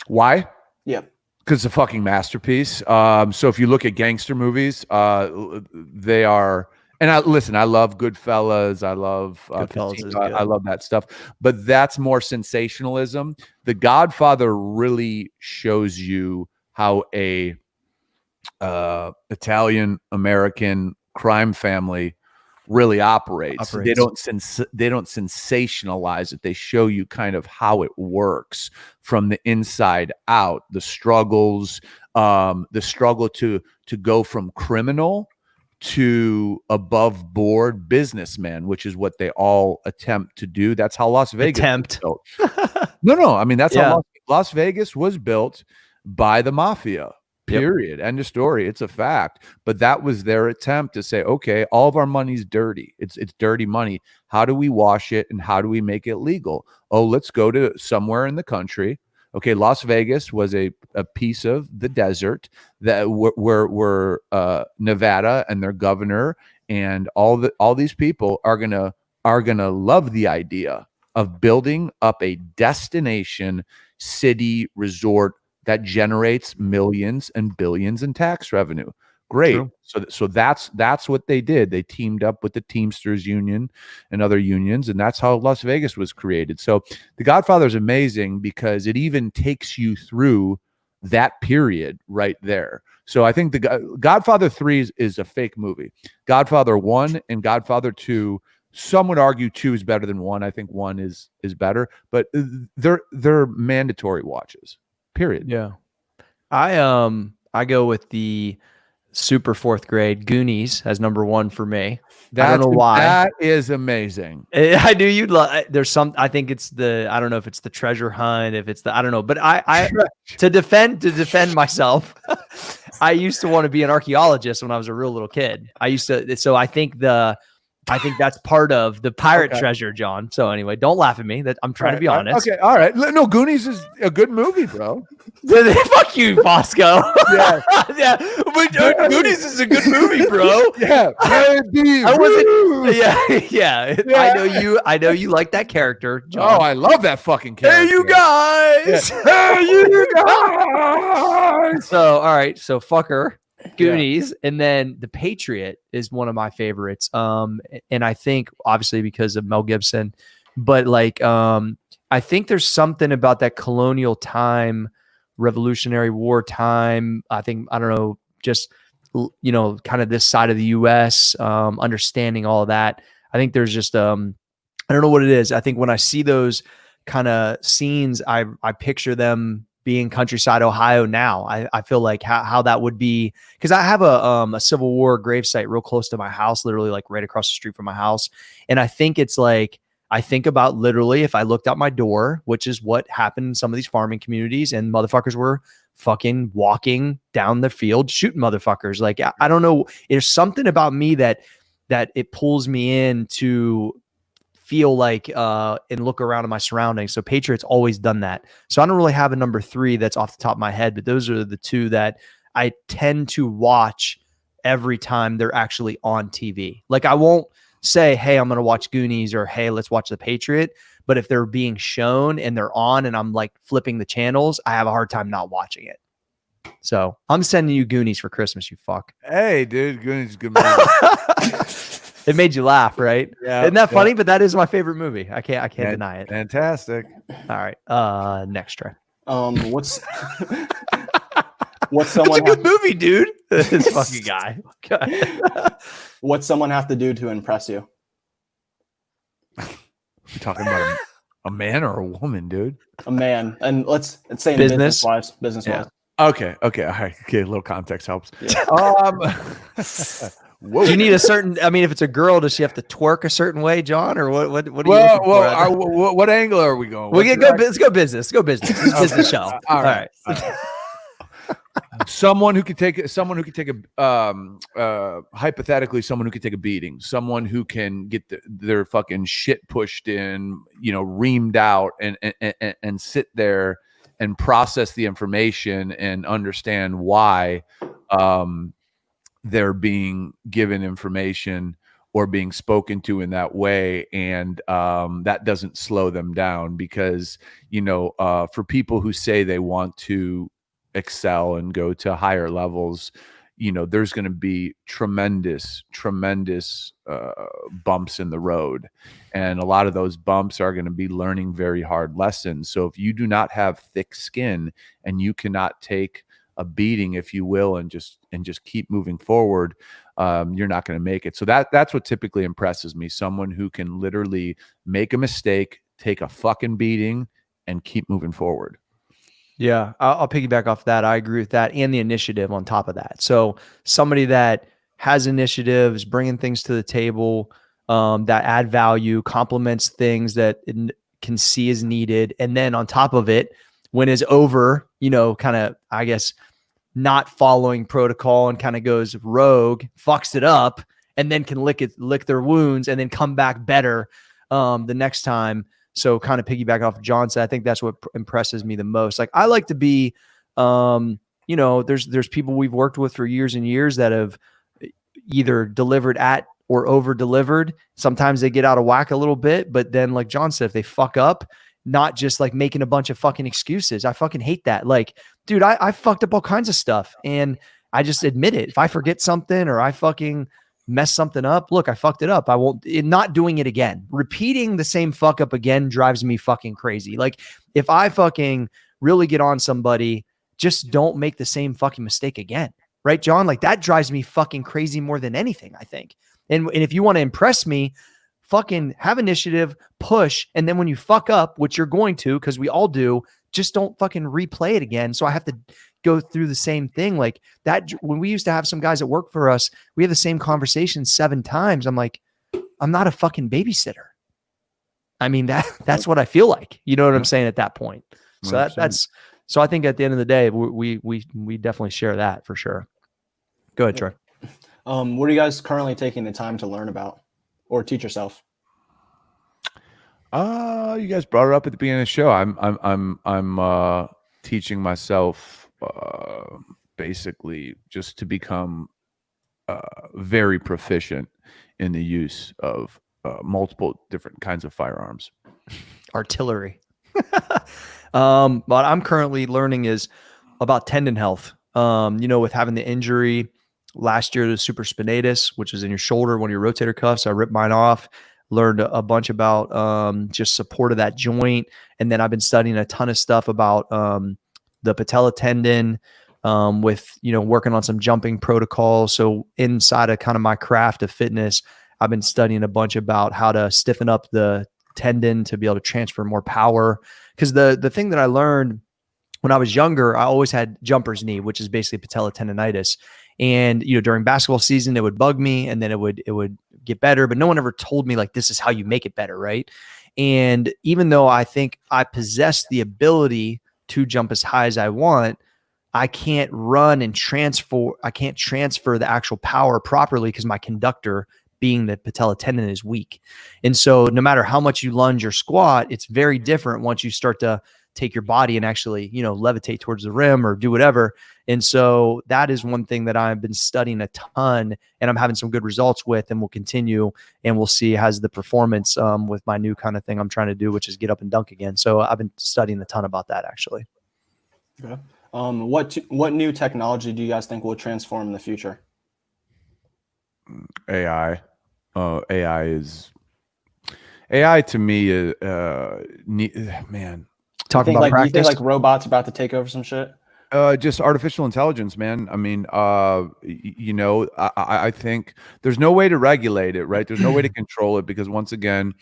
S1: Why?
S3: Yep.
S1: Because it's a fucking masterpiece. So if you look at gangster movies, they are. And I love Goodfellas. I love
S2: Goodfellas.
S1: I love that stuff. But that's more sensationalism. The Godfather really shows you how a Italian American crime family really operates. They don't sensationalize it. They show you kind of how it works from the inside out. The struggles, the struggle to go from criminal to above board businessman, which is what they all attempt to do. That's how Las Vegas was built. No. I mean, that's how Las Vegas was built by the mafia. Period. End of story. It's a fact. But that was their attempt to say, okay, all of our money's dirty. It's dirty money. How do we wash it and how do we make it legal? Oh, let's go to somewhere in the country. Okay, Las Vegas was a piece of the desert that where Nevada and their governor and all these people are gonna love the idea of building up a destination city resort that generates millions and billions in tax revenue. Great. True. So that's what they did. They teamed up with the Teamsters Union and other unions, and that's how Las Vegas was created. So The Godfather is amazing because it even takes you through that period right there. So I think the Godfather 3 is a fake movie. Godfather 1 and Godfather 2, some would argue 2 is better than 1. I think 1 is better, but they're mandatory watches. Period.
S2: Yeah. I go with the super 4th grade Goonies as number 1 for me. I don't know why.
S1: That is amazing.
S2: I knew you'd love. There's some. I think it's I don't know if it's the treasure hunt, if it's I don't know. But I to defend myself, I used to want to be an archaeologist when I was a real little kid. So I think that's part of the pirate treasure, John. So anyway, don't laugh at me. That I'm trying to be honest.
S1: Okay, all right. No, Goonies is a good movie, bro.
S2: Fuck you, Bosco. Yeah, yeah. But Goonies is a good movie, bro.
S1: Yeah,
S2: I wasn't. Yeah. I know you like that character, John.
S1: Oh, I love that fucking character.
S2: Hey, you guys.
S1: Yeah. Hey, you guys.
S2: So all right. So fucker. Goonies, and then The Patriot is one of my favorites. And I think obviously because of Mel Gibson, but I think there's something about that colonial time, Revolutionary War time. I don't know, just kind of this side of the U.S. Understanding all of that. I think there's just I don't know what it is. I think when I see those kind of scenes, I picture them being countryside Ohio now. I feel like how that would be, because I have a Civil War gravesite real close to my house, literally like right across the street from my house. And I think it's like, I think about literally if I looked out my door, which is what happened in some of these farming communities, and motherfuckers were fucking walking down the field shooting motherfuckers. Like, I don't know. There's something about me that it pulls me in to feel like and look around at my surroundings. So Patriot's always done that. So I don't really have a number 3 that's off the top of my head, but those are the 2 that I tend to watch every time they're actually on TV. Like, I won't say, hey, I'm going to watch Goonies, or hey, let's watch The Patriot. But if they're being shown and they're on and I'm like flipping the channels, I have a hard time not watching it. So I'm sending you Goonies for Christmas, you fuck.
S1: Hey, dude, Goonies is a good movie.
S2: It made you laugh, right?
S1: Yeah.
S2: Isn't that funny? But that is my favorite movie. I can't deny it.
S1: Fantastic.
S2: All right. Next try.
S3: What's
S2: That's
S3: someone
S2: a good movie, dude. This fucking guy.
S3: What's someone have to do to impress you?
S1: You're talking about a man or a woman, dude?
S3: A man. And let's say
S2: Business
S3: wise.
S1: Yeah. Okay. All right. Okay. A little context helps.
S3: Yeah.
S1: Whoa.
S2: Do you need a certain? I mean, if it's a girl, does she have to twerk a certain way, John, or what? What are you looking for?
S1: What angle are we going?
S2: Let's go business. Let's go business. It's a business show. All right.
S1: Someone who could take a hypothetically, someone who could take a beating, someone who can get their fucking shit pushed in, reamed out, and sit there and process the information and understand why they're being given information or being spoken to in that way, and that doesn't slow them down, because for people who say they want to excel and go to higher levels, there's going to be tremendous bumps in the road, and a lot of those bumps are going to be learning very hard lessons. So if you do not have thick skin and you cannot take a beating, if you will, and just keep moving forward, you're not going to make it. So that's what typically impresses me: someone who can literally make a mistake, take a fucking beating, and keep moving forward.
S2: Yeah, I'll piggyback off that. I agree with that, and the initiative on top of that. So somebody that has initiatives, bringing things to the table, that add value, complements things that it can see as needed, and then on top of it, when it's over, kind of, I guess, not following protocol and kind of goes rogue, fucks it up, and then can lick their wounds and then come back better the next time. So kind of piggyback off John said, I think that's what impresses me the most. Like, I like to be, there's people we've worked with for years and years that have either delivered at or over delivered. Sometimes they get out of whack a little bit, but then like John said, if they fuck up, not just like making a bunch of fucking excuses. I fucking hate that. Like, dude, I fucked up all kinds of stuff, and I just admit it. If I forget something or I fucking mess something up, look, I fucked it up. I won't, not doing it again. Repeating the same fuck up again drives me fucking crazy. Like, if I fucking really get on somebody, just don't make the same fucking mistake again. Right, John? Like, that drives me fucking crazy more than anything, I think. And if you want to impress me, fucking have initiative, push. And then when you fuck up, which you're going to, because we all do, just don't fucking replay it again. So I have to go through the same thing. Like that, when we used to have some guys that work for us, we have the same conversation 7 times. I'm like, I'm not a fucking babysitter. I mean, that's what I feel like. You know what I'm saying at that point. So so I think at the end of the day, we definitely share that for sure. Go ahead, Troy.
S3: What are you guys currently taking the time to learn about or teach yourself?
S1: You guys brought it up at the beginning of the show. I'm teaching myself basically just to become very proficient in the use of multiple different kinds of firearms.
S2: Artillery. What I'm currently learning is about tendon health. With having the injury last year to supraspinatus, which is in your shoulder, one of your rotator cuffs, I ripped mine off. Learned a bunch about just support of that joint. And then I've been studying a ton of stuff about the patella tendon with, working on some jumping protocols. So inside of kind of my craft of fitness, I've been studying a bunch about how to stiffen up the tendon to be able to transfer more power. Because the thing that I learned when I was younger, I always had jumper's knee, which is basically patella tendonitis. And, during basketball season, it would bug me and then it would get better, but no one ever told me like, this is how you make it better. Right. And even though I think I possess the ability to jump as high as I want, I can't run and transfer. I can't transfer the actual power properly because my conductor, being the patella tendon, is weak. And so no matter how much you lunge or squat, it's very different once you start to take your body and actually, levitate towards the rim or do whatever. And so that is one thing that I've been studying a ton and I'm having some good results with, and we'll continue and we'll see how's the performance with my new kind of thing I'm trying to do, which is get up and dunk again. So I've been studying a ton about that actually.
S3: Okay. What new technology do you guys think will transform the future?
S1: AI. AI to me is man.
S2: Talk about
S3: do you
S2: practice.
S3: think like robots about to take over some shit?
S1: Just artificial intelligence, man. I mean, you know, I think there's no way to regulate it, right? There's no way to control it because once again,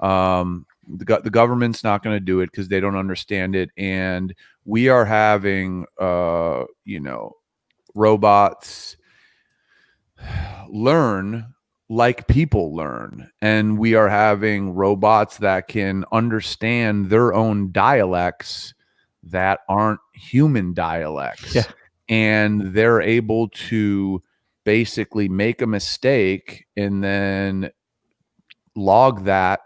S1: the government's not going to do it because they don't understand it, and we are having, you know, robots learn like people learn, and we are having robots that can understand their own dialects that aren't human dialects.
S2: Yeah.
S1: And they're able to basically make a mistake and then log that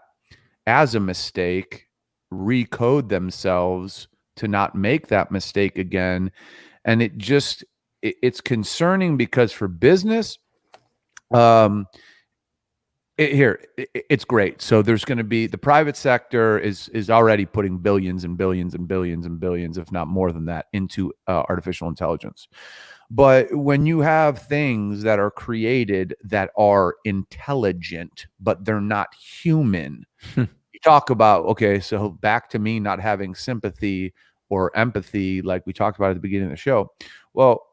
S1: as a mistake, recode themselves to not make that mistake again. And it's concerning because for business, it's great. So there's going to be the private sector is already putting billions and billions and billions and billions, if not more than that, into artificial intelligence. But when you have things that are created that are intelligent, but they're not human, you talk about, okay, so back to me not having sympathy or empathy, like we talked about at the beginning of the show. Well,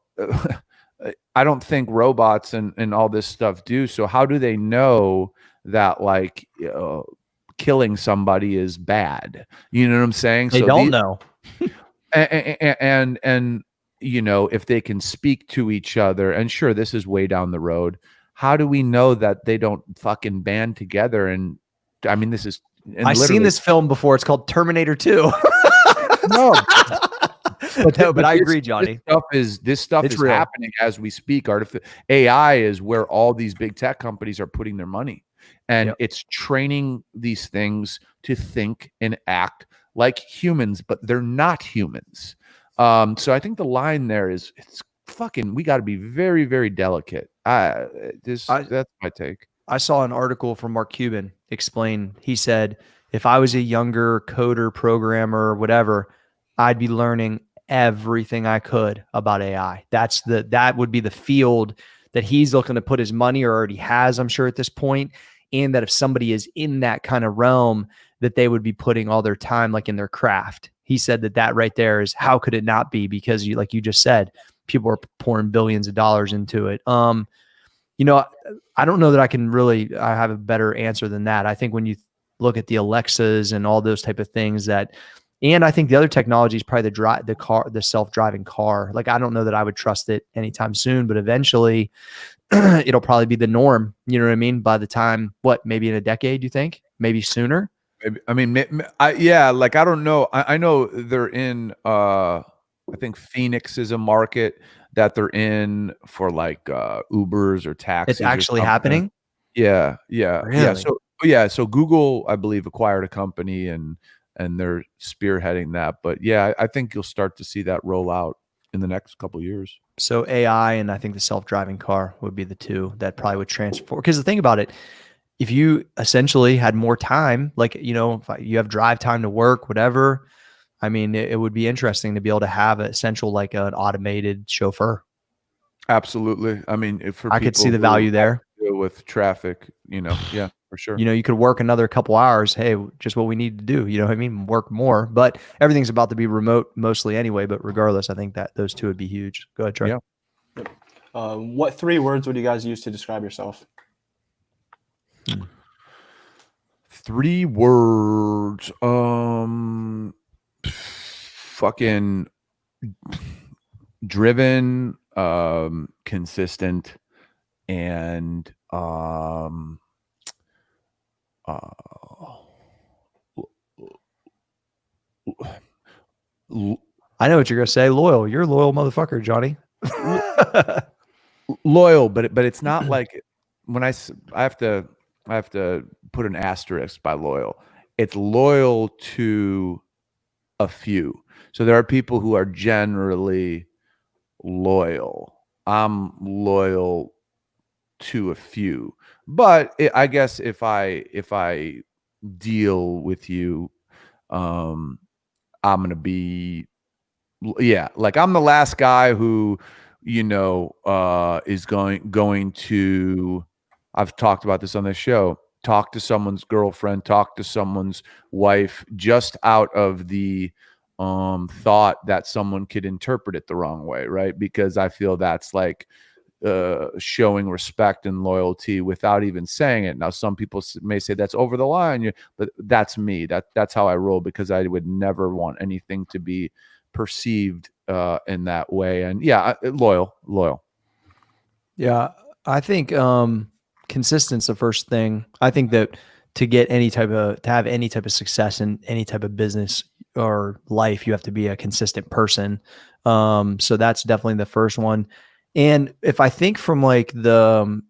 S1: I don't think robots and all this stuff do. So how do they know that like killing somebody is bad? You know what I'm saying?
S2: They don't know.
S1: And you know, if they can speak to each other, and sure, this is way down the road. How do we know that they don't fucking band together? And I mean, this is.
S2: I've seen this film before. It's called Terminator 2.
S1: No.
S2: But I agree, Johnny.
S1: This stuff is happening as we speak. AI is where all these big tech companies are putting their money, and it's training these things to think and act like humans, but they're not humans. So I think the line there is it's fucking. We got to be very, very delicate. That's my take.
S2: I saw an article from Mark Cuban explain. He said, if I was a younger coder, programmer, whatever, I'd be learning everything I could about AI. That would be the field that he's looking to put his money, or already has, I'm sure, at this point. And that if somebody is in that kind of realm, that they would be putting all their time like in their craft. He said that right there is, how could it not be? Because like you just said, people are pouring billions of dollars into it. You know, I don't know that I have a better answer than that. I think when you look at the Alexas and all those type of things and I think the other technology is probably the self-driving car. Like, I don't know that I would trust it anytime soon, but eventually it'll probably be the norm. You know what I mean? By the time, maybe in a decade, you think? Maybe sooner?
S1: Maybe, I mean, like, I don't know. I know they're in, I think Phoenix is a market that they're in for like Ubers or taxis.
S2: It's actually happening?
S1: Yeah.
S2: Really?
S1: So Google, I believe, acquired a company and they're spearheading that. But yeah, I think you'll start to see that roll out in the next couple of years.
S2: So AI and I think the self-driving car would be the two that probably would transform. Because the thing about it, if you essentially had more time, like, you know, if you have drive time to work, whatever, I mean, it would be interesting to be able to have an essential, like an automated chauffeur.
S1: Absolutely. I mean,
S2: I could see the value there.
S1: With traffic, you know, yeah, for sure.
S2: You know, you could work another couple hours. Hey, just what we need to do. You know what I mean? Work more, but everything's about to be remote mostly anyway. But regardless, I think that those two would be huge. Go ahead, Trey.
S1: Yeah.
S3: What 3 words would you guys use to describe yourself?
S1: 3 words. Fucking driven, consistent, and I
S2: know what you're gonna say. Loyal. You're a loyal motherfucker, Johnny.
S1: Loyal, but it's not like when I have to put an asterisk by loyal. It's loyal to a few. So there are people who are generally loyal. I'm loyal to a few, but I guess if I deal with you, I'm gonna be, like, I'm the last guy who, you know, is going to, I've talked about this on this show. Talk to someone's girlfriend, talk to someone's wife, just out of the thought that someone could interpret it the wrong way, right? Because I feel that's like showing respect and loyalty without even saying it. Now, some people may say that's over the line, but that's me. That's how I roll, because I would never want anything to be perceived in that way. And yeah, loyal.
S2: Yeah, I think consistent's the first thing. I think that to have any type of success in any type of business or life, you have to be a consistent person. So that's definitely the first one. And if I think from like the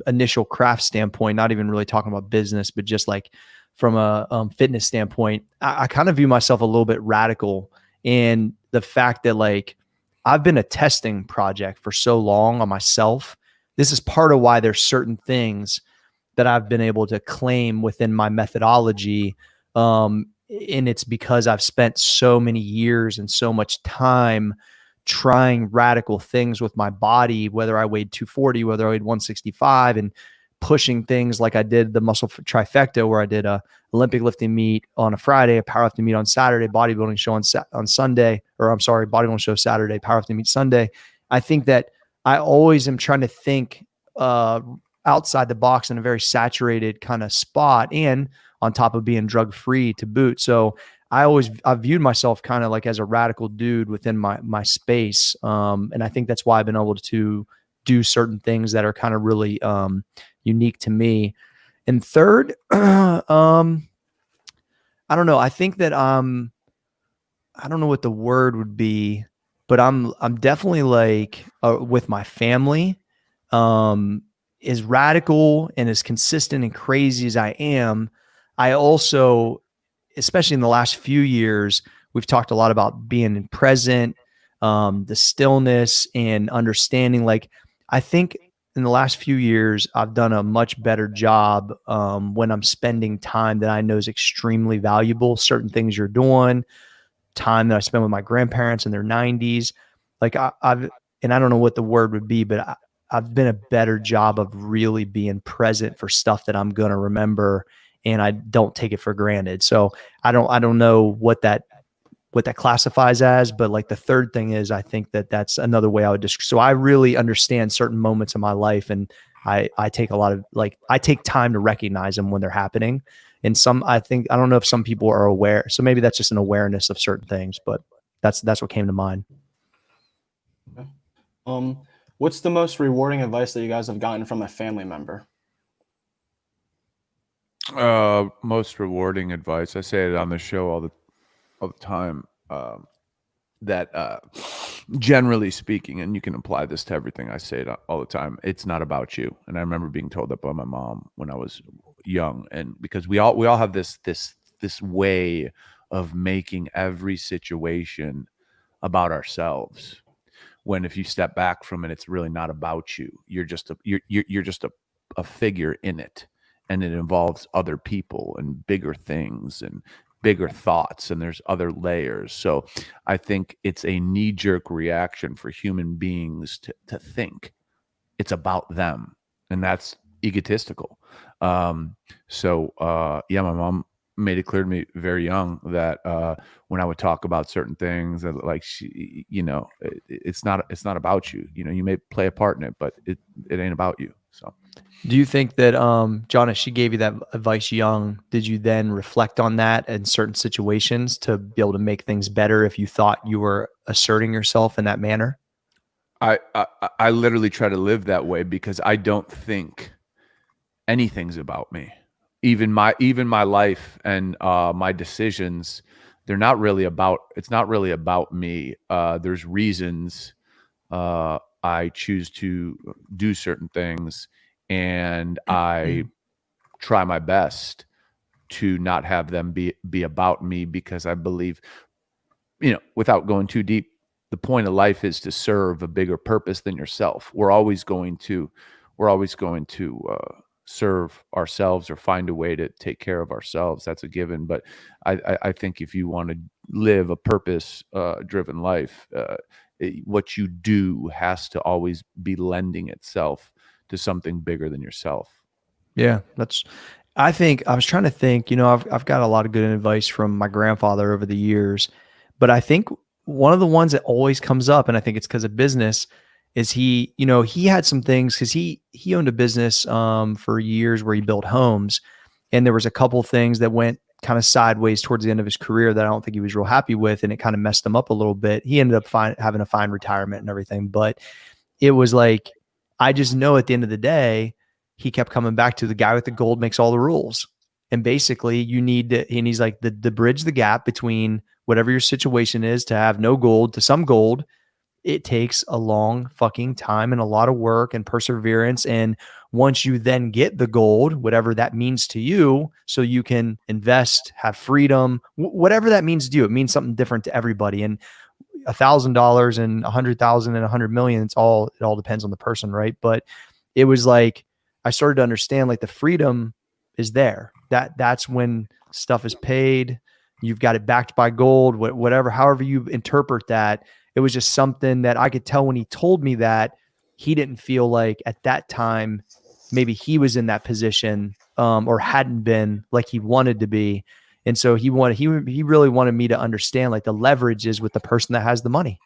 S2: initial craft standpoint, not even really talking about business, but just like from a fitness standpoint, I kind of view myself a little bit radical in the fact that like I've been a testing project for so long on myself. This is part of why there's certain things that I've been able to claim within my methodology. And it's because I've spent so many years and so much time trying radical things with my body, whether I weighed 240, whether I weighed 165, and pushing things like I did the muscle trifecta, where I did a Olympic lifting meet on a Friday, a powerlifting meet on Saturday, bodybuilding show on Sunday, or I'm sorry, bodybuilding show Saturday, powerlifting meet Sunday. I think that I always am trying to think outside the box in a very saturated kind of spot, and on top of being drug free to boot. So I viewed myself kind of like as a radical dude within my space. And I think that's why I've been able to do certain things that are kind of really unique to me. And third, I don't know. I think that I don't know what the word would be, but I'm definitely like with my family, as radical and as consistent and crazy as I am. I also, especially in the last few years, we've talked a lot about being present, the stillness and understanding. Like, I think in the last few years, I've done a much better job when I'm spending time that I know is extremely valuable. Certain things you're doing, time that I spend with my grandparents in their 90s. Like I've, and I don't know what the word would be, but I've been a better job of really being present for stuff that I'm going to remember, and I don't take it for granted. So I don't know what that classifies as, but like the third thing is, I think that that's another way I would describe. So I really understand certain moments in my life, and I take a lot of, like, I take time to recognize them when they're happening. And I don't know if some people are aware. So maybe that's just an awareness of certain things, but that's what came to mind.
S3: What's the most rewarding advice that you guys have gotten from a family member?
S1: Most rewarding advice. I say it on the show all the time. That generally speaking, and you can apply this to everything I say it all the time, it's not about you. And I remember being told that by my mom when I was young, and because we all have this way of making every situation about ourselves, when if you step back from it, it's really not about you. You're just a figure in it, and it involves other people and bigger things and bigger thoughts, and there's other layers. So I think it's a knee-jerk reaction for human beings to think it's about them, and that's egotistical. So yeah, my mom made it clear to me very young that when I would talk about certain things, that like it's not about you. You may play a part in it, but it ain't about you. So
S2: do you think that John, if she gave you that advice young, did you then reflect on that in certain situations to be able to make things better if you thought you were asserting yourself in that manner?
S1: I literally try to live that way, because I don't think anything's about me. Even my life and my decisions, it's not really about me. There's reasons I choose to do certain things, and I try my best to not have them be about me, because I believe, without going too deep, the point of life is to serve a bigger purpose than yourself. We're always going to serve ourselves or find a way to take care of ourselves. That's a given. But I think if you want to live a purpose driven life, what you do has to always be lending itself to something bigger than yourself.
S2: Yeah, I think I was trying to think, I've got a lot of good advice from my grandfather over the years, but I think one of the ones that always comes up, and I think it's because of business, is he had some things because he owned a business for years where he built homes, and there was a couple things that went kind of sideways towards the end of his career that I don't think he was real happy with, and it kind of messed him up a little bit. He ended up having a fine retirement and everything, but it was like, I just know at the end of the day, he kept coming back to the guy with the gold makes all the rules. And basically you need to, and he's like, the bridge the gap between whatever your situation is to have no gold to some gold. It takes a long fucking time and a lot of work and perseverance. And once you then get the gold, whatever that means to you, so you can invest, have freedom, whatever that means to you, it means something different to everybody. And $1,000 and 100,000 and 100 million, it all depends on the person. Right. But it was like, I started to understand like the freedom is there. That's when stuff is paid. You've got it backed by gold, whatever, however you interpret that. It was just something that I could tell when he told me that he didn't feel like at that time, maybe he was in that position or hadn't been like he wanted to be. And so he really wanted me to understand like the leverage is with the person that has the money.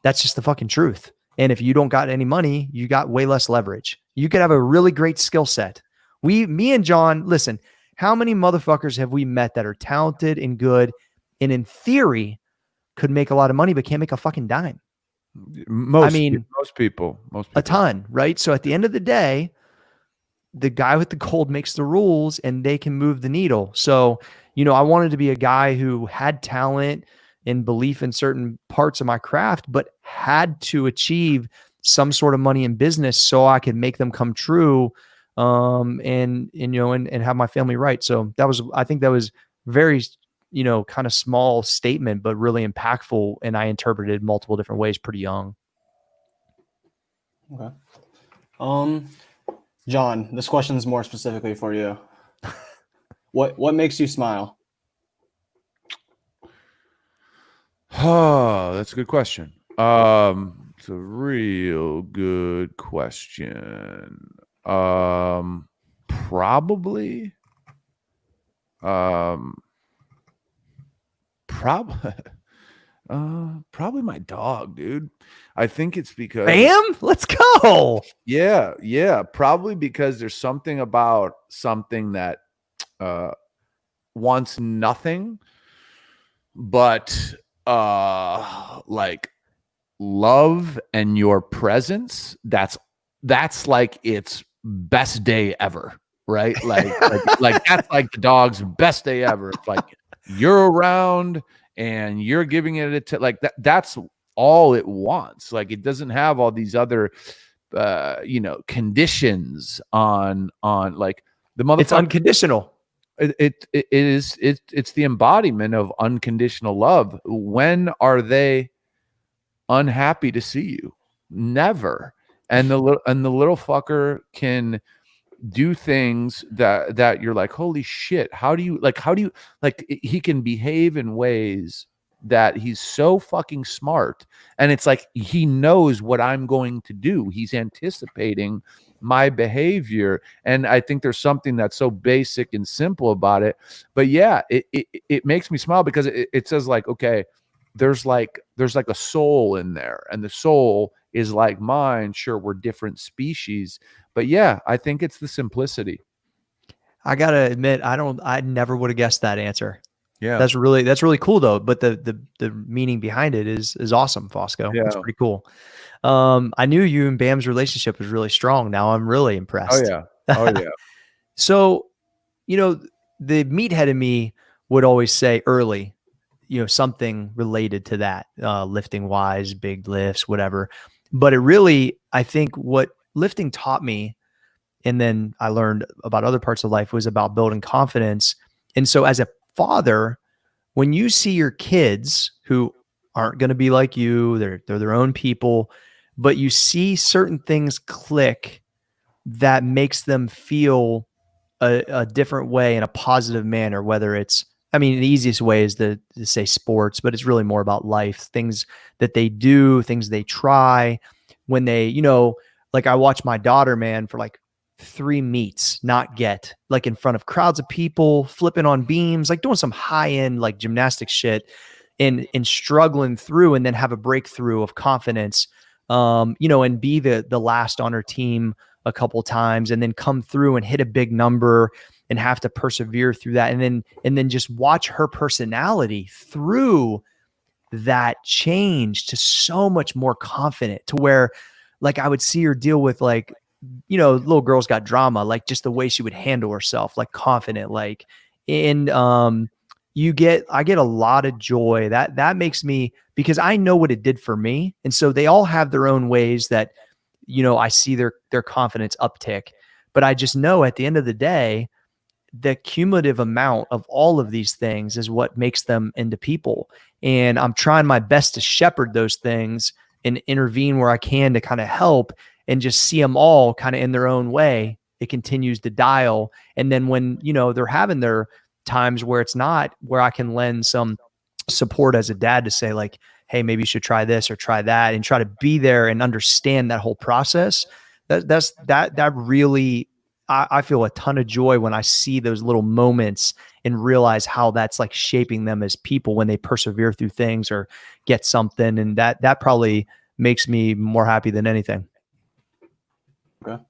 S2: That's just the fucking truth. And if you don't got any money, you got way less leverage. You could have a really great skill set. Me and John, listen, how many motherfuckers have we met that are talented and good and in theory could make a lot of money, but can't make a fucking dime?
S1: Most people.
S2: A ton, right? So at the end of the day, the guy with the gold makes the rules and they can move the needle. So, I wanted to be a guy who had talent and belief in certain parts of my craft, but had to achieve some sort of money in business so I could make them come true. And have my family right. So I think that was very, kind of small statement, but really impactful. And I interpreted multiple different ways pretty young.
S3: Okay. John, this question is more specifically for you. What makes you smile?
S1: Oh, that's a good question. It's a real good question. Probably my dog, dude. I think it's because
S2: Bam, let's go.
S1: Yeah. Probably because there's something about something that wants nothing but like love and your presence. That's like its best day ever, right? Like that's like the dog's best day ever. It's like you're around and you're giving it like that. That's all it wants. Like it doesn't have all these other conditions on like the motherfucker.
S2: It's unconditional.
S1: It's the embodiment of unconditional love. When are they unhappy to see you? Never. And the little fucker can do things that you're like, holy shit, how do you he can behave in ways that he's so fucking smart, and it's like he knows what I'm going to do. He's anticipating my behavior, and I think there's something that's so basic and simple about it. But yeah, it makes me smile because it says like, okay, there's like a soul in there, and the soul is like mine. Sure, we're different species, but yeah, I think it's the simplicity.
S2: I gotta admit, I never would have guessed that answer.
S1: Yeah,
S2: that's really cool though. But the meaning behind it is awesome, Fosco.
S1: Yeah.
S2: It's pretty cool. I knew you and Bam's relationship was really strong. Now I'm really impressed.
S1: Oh yeah.
S2: So, the meathead in me would always say early, something related to that, lifting wise, big lifts, whatever. But it really, I think what lifting taught me, and then I learned about other parts of life, was about building confidence. And so as a father, when you see your kids who aren't going to be like you, they're their own people, but you see certain things click that makes them feel a different way in a positive manner, whether it's, the easiest way is to say sports, but it's really more about life, things that they do, things they try when they, like I watch my daughter, man, for like 3 meets not get, like in front of crowds of people, flipping on beams, like doing some high end like gymnastic shit, and struggling through, and then have a breakthrough of confidence, and be the last on her team a couple times, and then come through and hit a big number and have to persevere through that. And then just watch her personality through that change to so much more confident, to where like I would see her deal with like, little girls got drama, like just the way she would handle herself, like confident, like, and I get a lot of joy that makes me, because I know what it did for me. And so they all have their own ways that, I see their confidence uptick, but I just know at the end of the day, the cumulative amount of all of these things is what makes them into people. And I'm trying my best to shepherd those things and intervene where I can to kind of help, and just see them all kind of in their own way. It continues to dial. And then when, they're having their times where it's not, where I can lend some support as a dad to say like, hey, maybe you should try this or try that, and try to be there and understand that whole process. That really, I feel a ton of joy when I see those little moments and realize how that's like shaping them as people when they persevere through things or get something. And that probably makes me more happy than anything.
S3: Okay.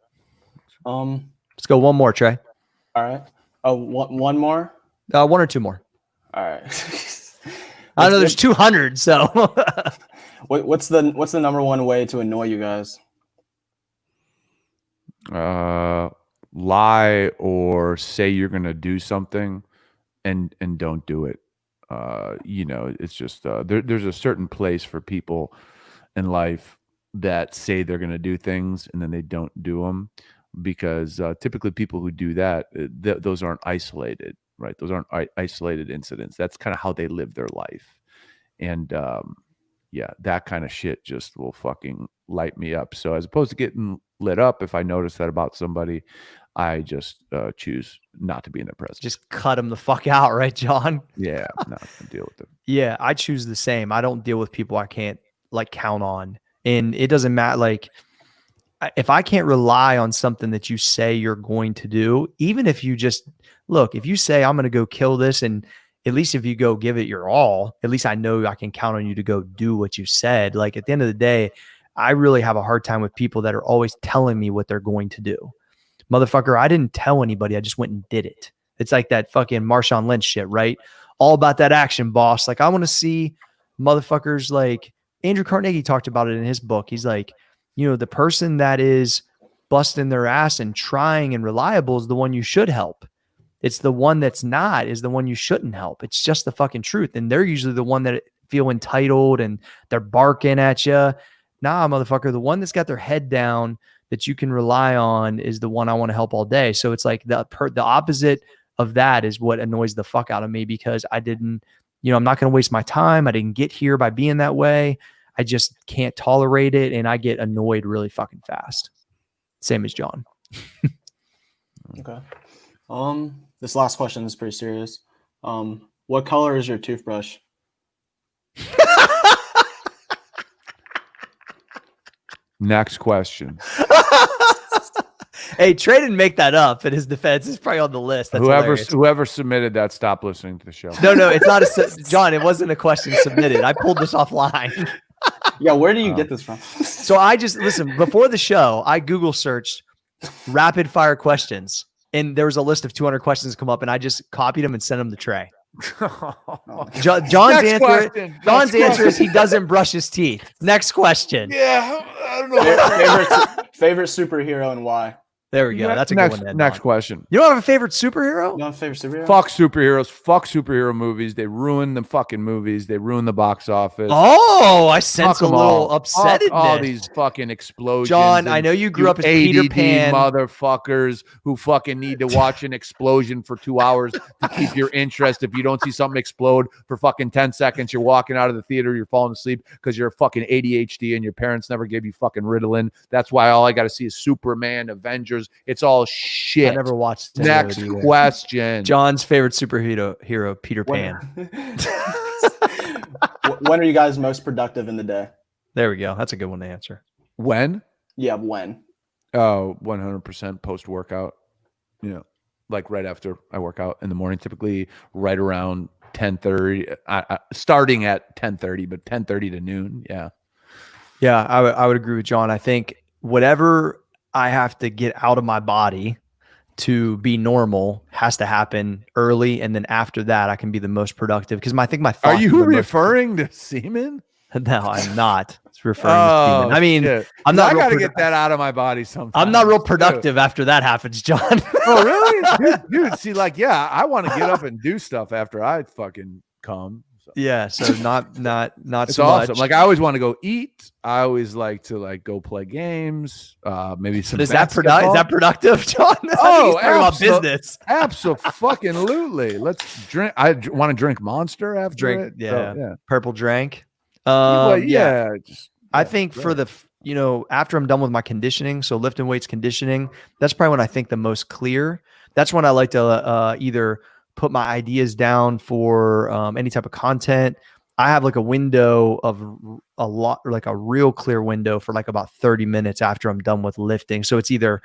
S2: Let's go one more, Trey.
S3: All right. Oh, one more?
S2: 1 or 2 more.
S3: All right.
S2: I know there's 200, so.
S3: What's the number one way to annoy you guys?
S1: Lie or say you're gonna do something and don't do it. It's just there's a certain place for people in life that say they're gonna do things and then they don't do them, because typically people who do that, those aren't isolated, right? Those aren't isolated incidents. That's kind of how they live their life. And that kind of shit just will fucking light me up. So as opposed to getting lit up, if I notice that about somebody, I just choose not to be in their presence.
S2: Just cut them the fuck out, right, John?
S1: Yeah, not gonna deal with them.
S2: Yeah, I choose the same. I don't deal with people I can't like count on. And it doesn't matter, like, if I can't rely on something that you say you're going to do, even if you just look, if you say I'm going to go kill this, and at least if you go give it your all, at least I know I can count on you to go do what you said. Like at the end of the day, I really have a hard time with people that are always telling me what they're going to do. Motherfucker, I didn't tell anybody. I just went and did it. It's like that fucking Marshawn Lynch shit, right? All about that action, boss. Like I want to see motherfuckers, like Andrew Carnegie talked about it in his book. He's like, the person that is busting their ass and trying and reliable is the one you should help. It's the one that's not is the one you shouldn't help. It's just the fucking truth. And they're usually the one that feel entitled and they're barking at you. Nah, motherfucker, the one that's got their head down that you can rely on is the one I want to help all day. So it's like the opposite of that is what annoys the fuck out of me, because I didn't, I'm not going to waste my time. I didn't get here by being that way. I just can't tolerate it, and I get annoyed really fucking fast. Same as John.
S3: Okay. This last question is pretty serious. What color is your toothbrush?
S1: Next question.
S2: Hey, Trey didn't make that up. In his defense, it's probably on the list. That's
S1: whoever submitted that, stop listening to the show.
S2: No, it's not John. It wasn't a question submitted. I pulled this offline.
S3: Yeah, where do you get this from?
S2: So I just listen before the show. I Google searched rapid fire questions, and there was a list of 200 questions come up, and I just copied them and sent them to Trey. John's answer is he doesn't brush his teeth. Next question.
S1: Yeah, I don't know.
S3: Favorite superhero and why?
S2: There we go. That's a good one.
S1: Next question.
S2: You don't have a favorite superhero?
S3: You don't have a favorite superhero?
S1: Fuck superheroes. Fuck superhero movies. They ruin the fucking movies. They ruin the box office.
S2: Oh, I sense a little upsetness.
S1: All these fucking explosions.
S2: John, I know you grew up as Peter Pan.
S1: Motherfuckers who fucking need to watch an explosion for 2 hours to keep your interest. If you don't see something explode for fucking 10 seconds, you're walking out of the theater, you're falling asleep because you're fucking ADHD and your parents never gave you fucking Ritalin. That's why all I got to see is Superman, Avengers. It's all shit.
S2: I never watched.
S1: Next question.
S2: John's favorite superhero, Peter Pan.
S3: When are you guys most productive in the day?
S2: There we go. That's a good one to answer.
S1: When?
S3: Yeah, when.
S1: Oh, 100% post workout. You know, like right after I work out in the morning, typically right around 10:30. Starting at 10:30, but 10:30 to noon. Yeah.
S2: Yeah, I would agree with John. I think whatever I have to get out of my body to be normal has to happen early, and then after that, I can be the most productive. Because I think my thoughts
S1: are you referring to semen?
S2: No, I'm not. It's referring to semen. I mean,
S1: shit.
S2: I'm not.
S1: I got to get that out of my body sometime.
S2: I'm not real productive after that happens, John.
S1: Oh, really? Dude, see, like, yeah, I want to get up and do stuff after I fucking come. So.
S2: Yeah, so not
S1: it's
S2: so
S1: awesome.
S2: much.
S1: Like, I always want to go eat. I always like to like go play games. Maybe some.
S2: Is that productive, John?
S1: Oh,
S2: about business.
S1: Absolutely. Let's drink. I want to drink Monster after it.
S2: Yeah,
S1: so, yeah.
S2: Purple drank.
S1: Yeah.
S2: I think for the after I'm done with my conditioning, so lifting weights, conditioning, that's probably when I think the most clear. That's when I like to either put my ideas down for any type of content. I have like a window of like a real clear window for like about 30 minutes after I'm done with lifting. So it's either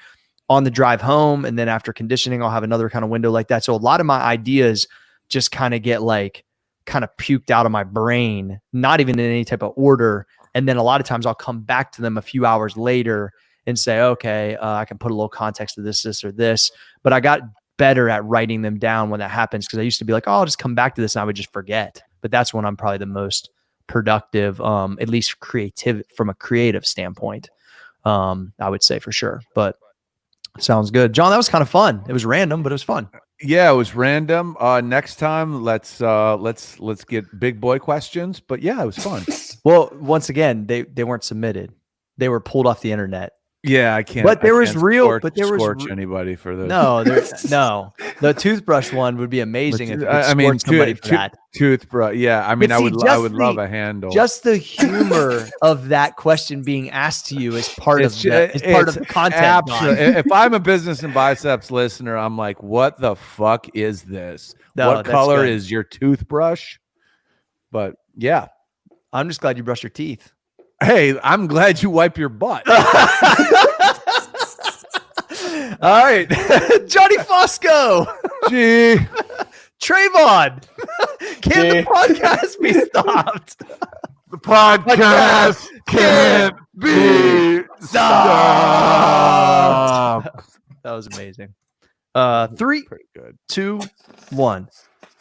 S2: on the drive home, and then after conditioning, I'll have another kind of window like that. So a lot of my ideas just kind of get like kind of puked out of my brain, not even in any type of order. And then a lot of times I'll come back to them a few hours later and say, okay, I can put a little context to this, or this. But I got better at writing them down when that happens, because I used to be like, oh, I'll just come back to this, and I would just forget. But that's when I'm probably the most productive, at least from a creative standpoint, I would say for sure. But sounds good. John, that was kind of fun. It was random, but it was fun.
S1: Yeah, it was random. Next time, let's get big boy questions. But yeah, it was fun.
S2: Well, once again, they weren't submitted. They were pulled off the internet.
S1: Yeah, I can't.
S2: But there was
S1: scorch anybody for this.
S2: No, no. The toothbrush one would be amazing if somebody for that.
S1: Toothbrush. Yeah, I mean, I would love a handle.
S2: Just the humor of that question being asked to you is part of the content.
S1: Absolutely. If I'm a Business and Biceps listener, I'm like, what the fuck is this? What color is your toothbrush? But yeah,
S2: I'm just glad you brushed your teeth.
S1: Hey, I'm glad you wipe your butt.
S2: All right. Johnny Fosco.
S1: Gee.
S2: Trayvon. Can the podcast be stopped?
S1: The podcast can't be stopped.
S2: That was amazing. 3, 2, 1.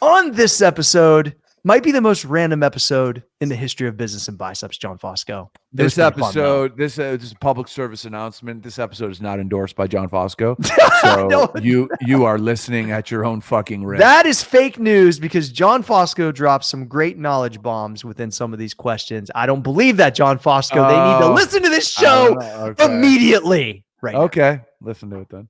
S2: On this episode, might be the most random episode in the history of Business and Biceps, John Fosco.
S1: This episode, this is a public service announcement. This episode is not endorsed by John Fosco. So no. you are listening at your own fucking risk.
S2: That is fake news, because John Fosco dropped some great knowledge bombs within some of these questions. I don't believe that, John Fosco. They need to listen to this show immediately. Right.
S1: Okay. Listen to it then.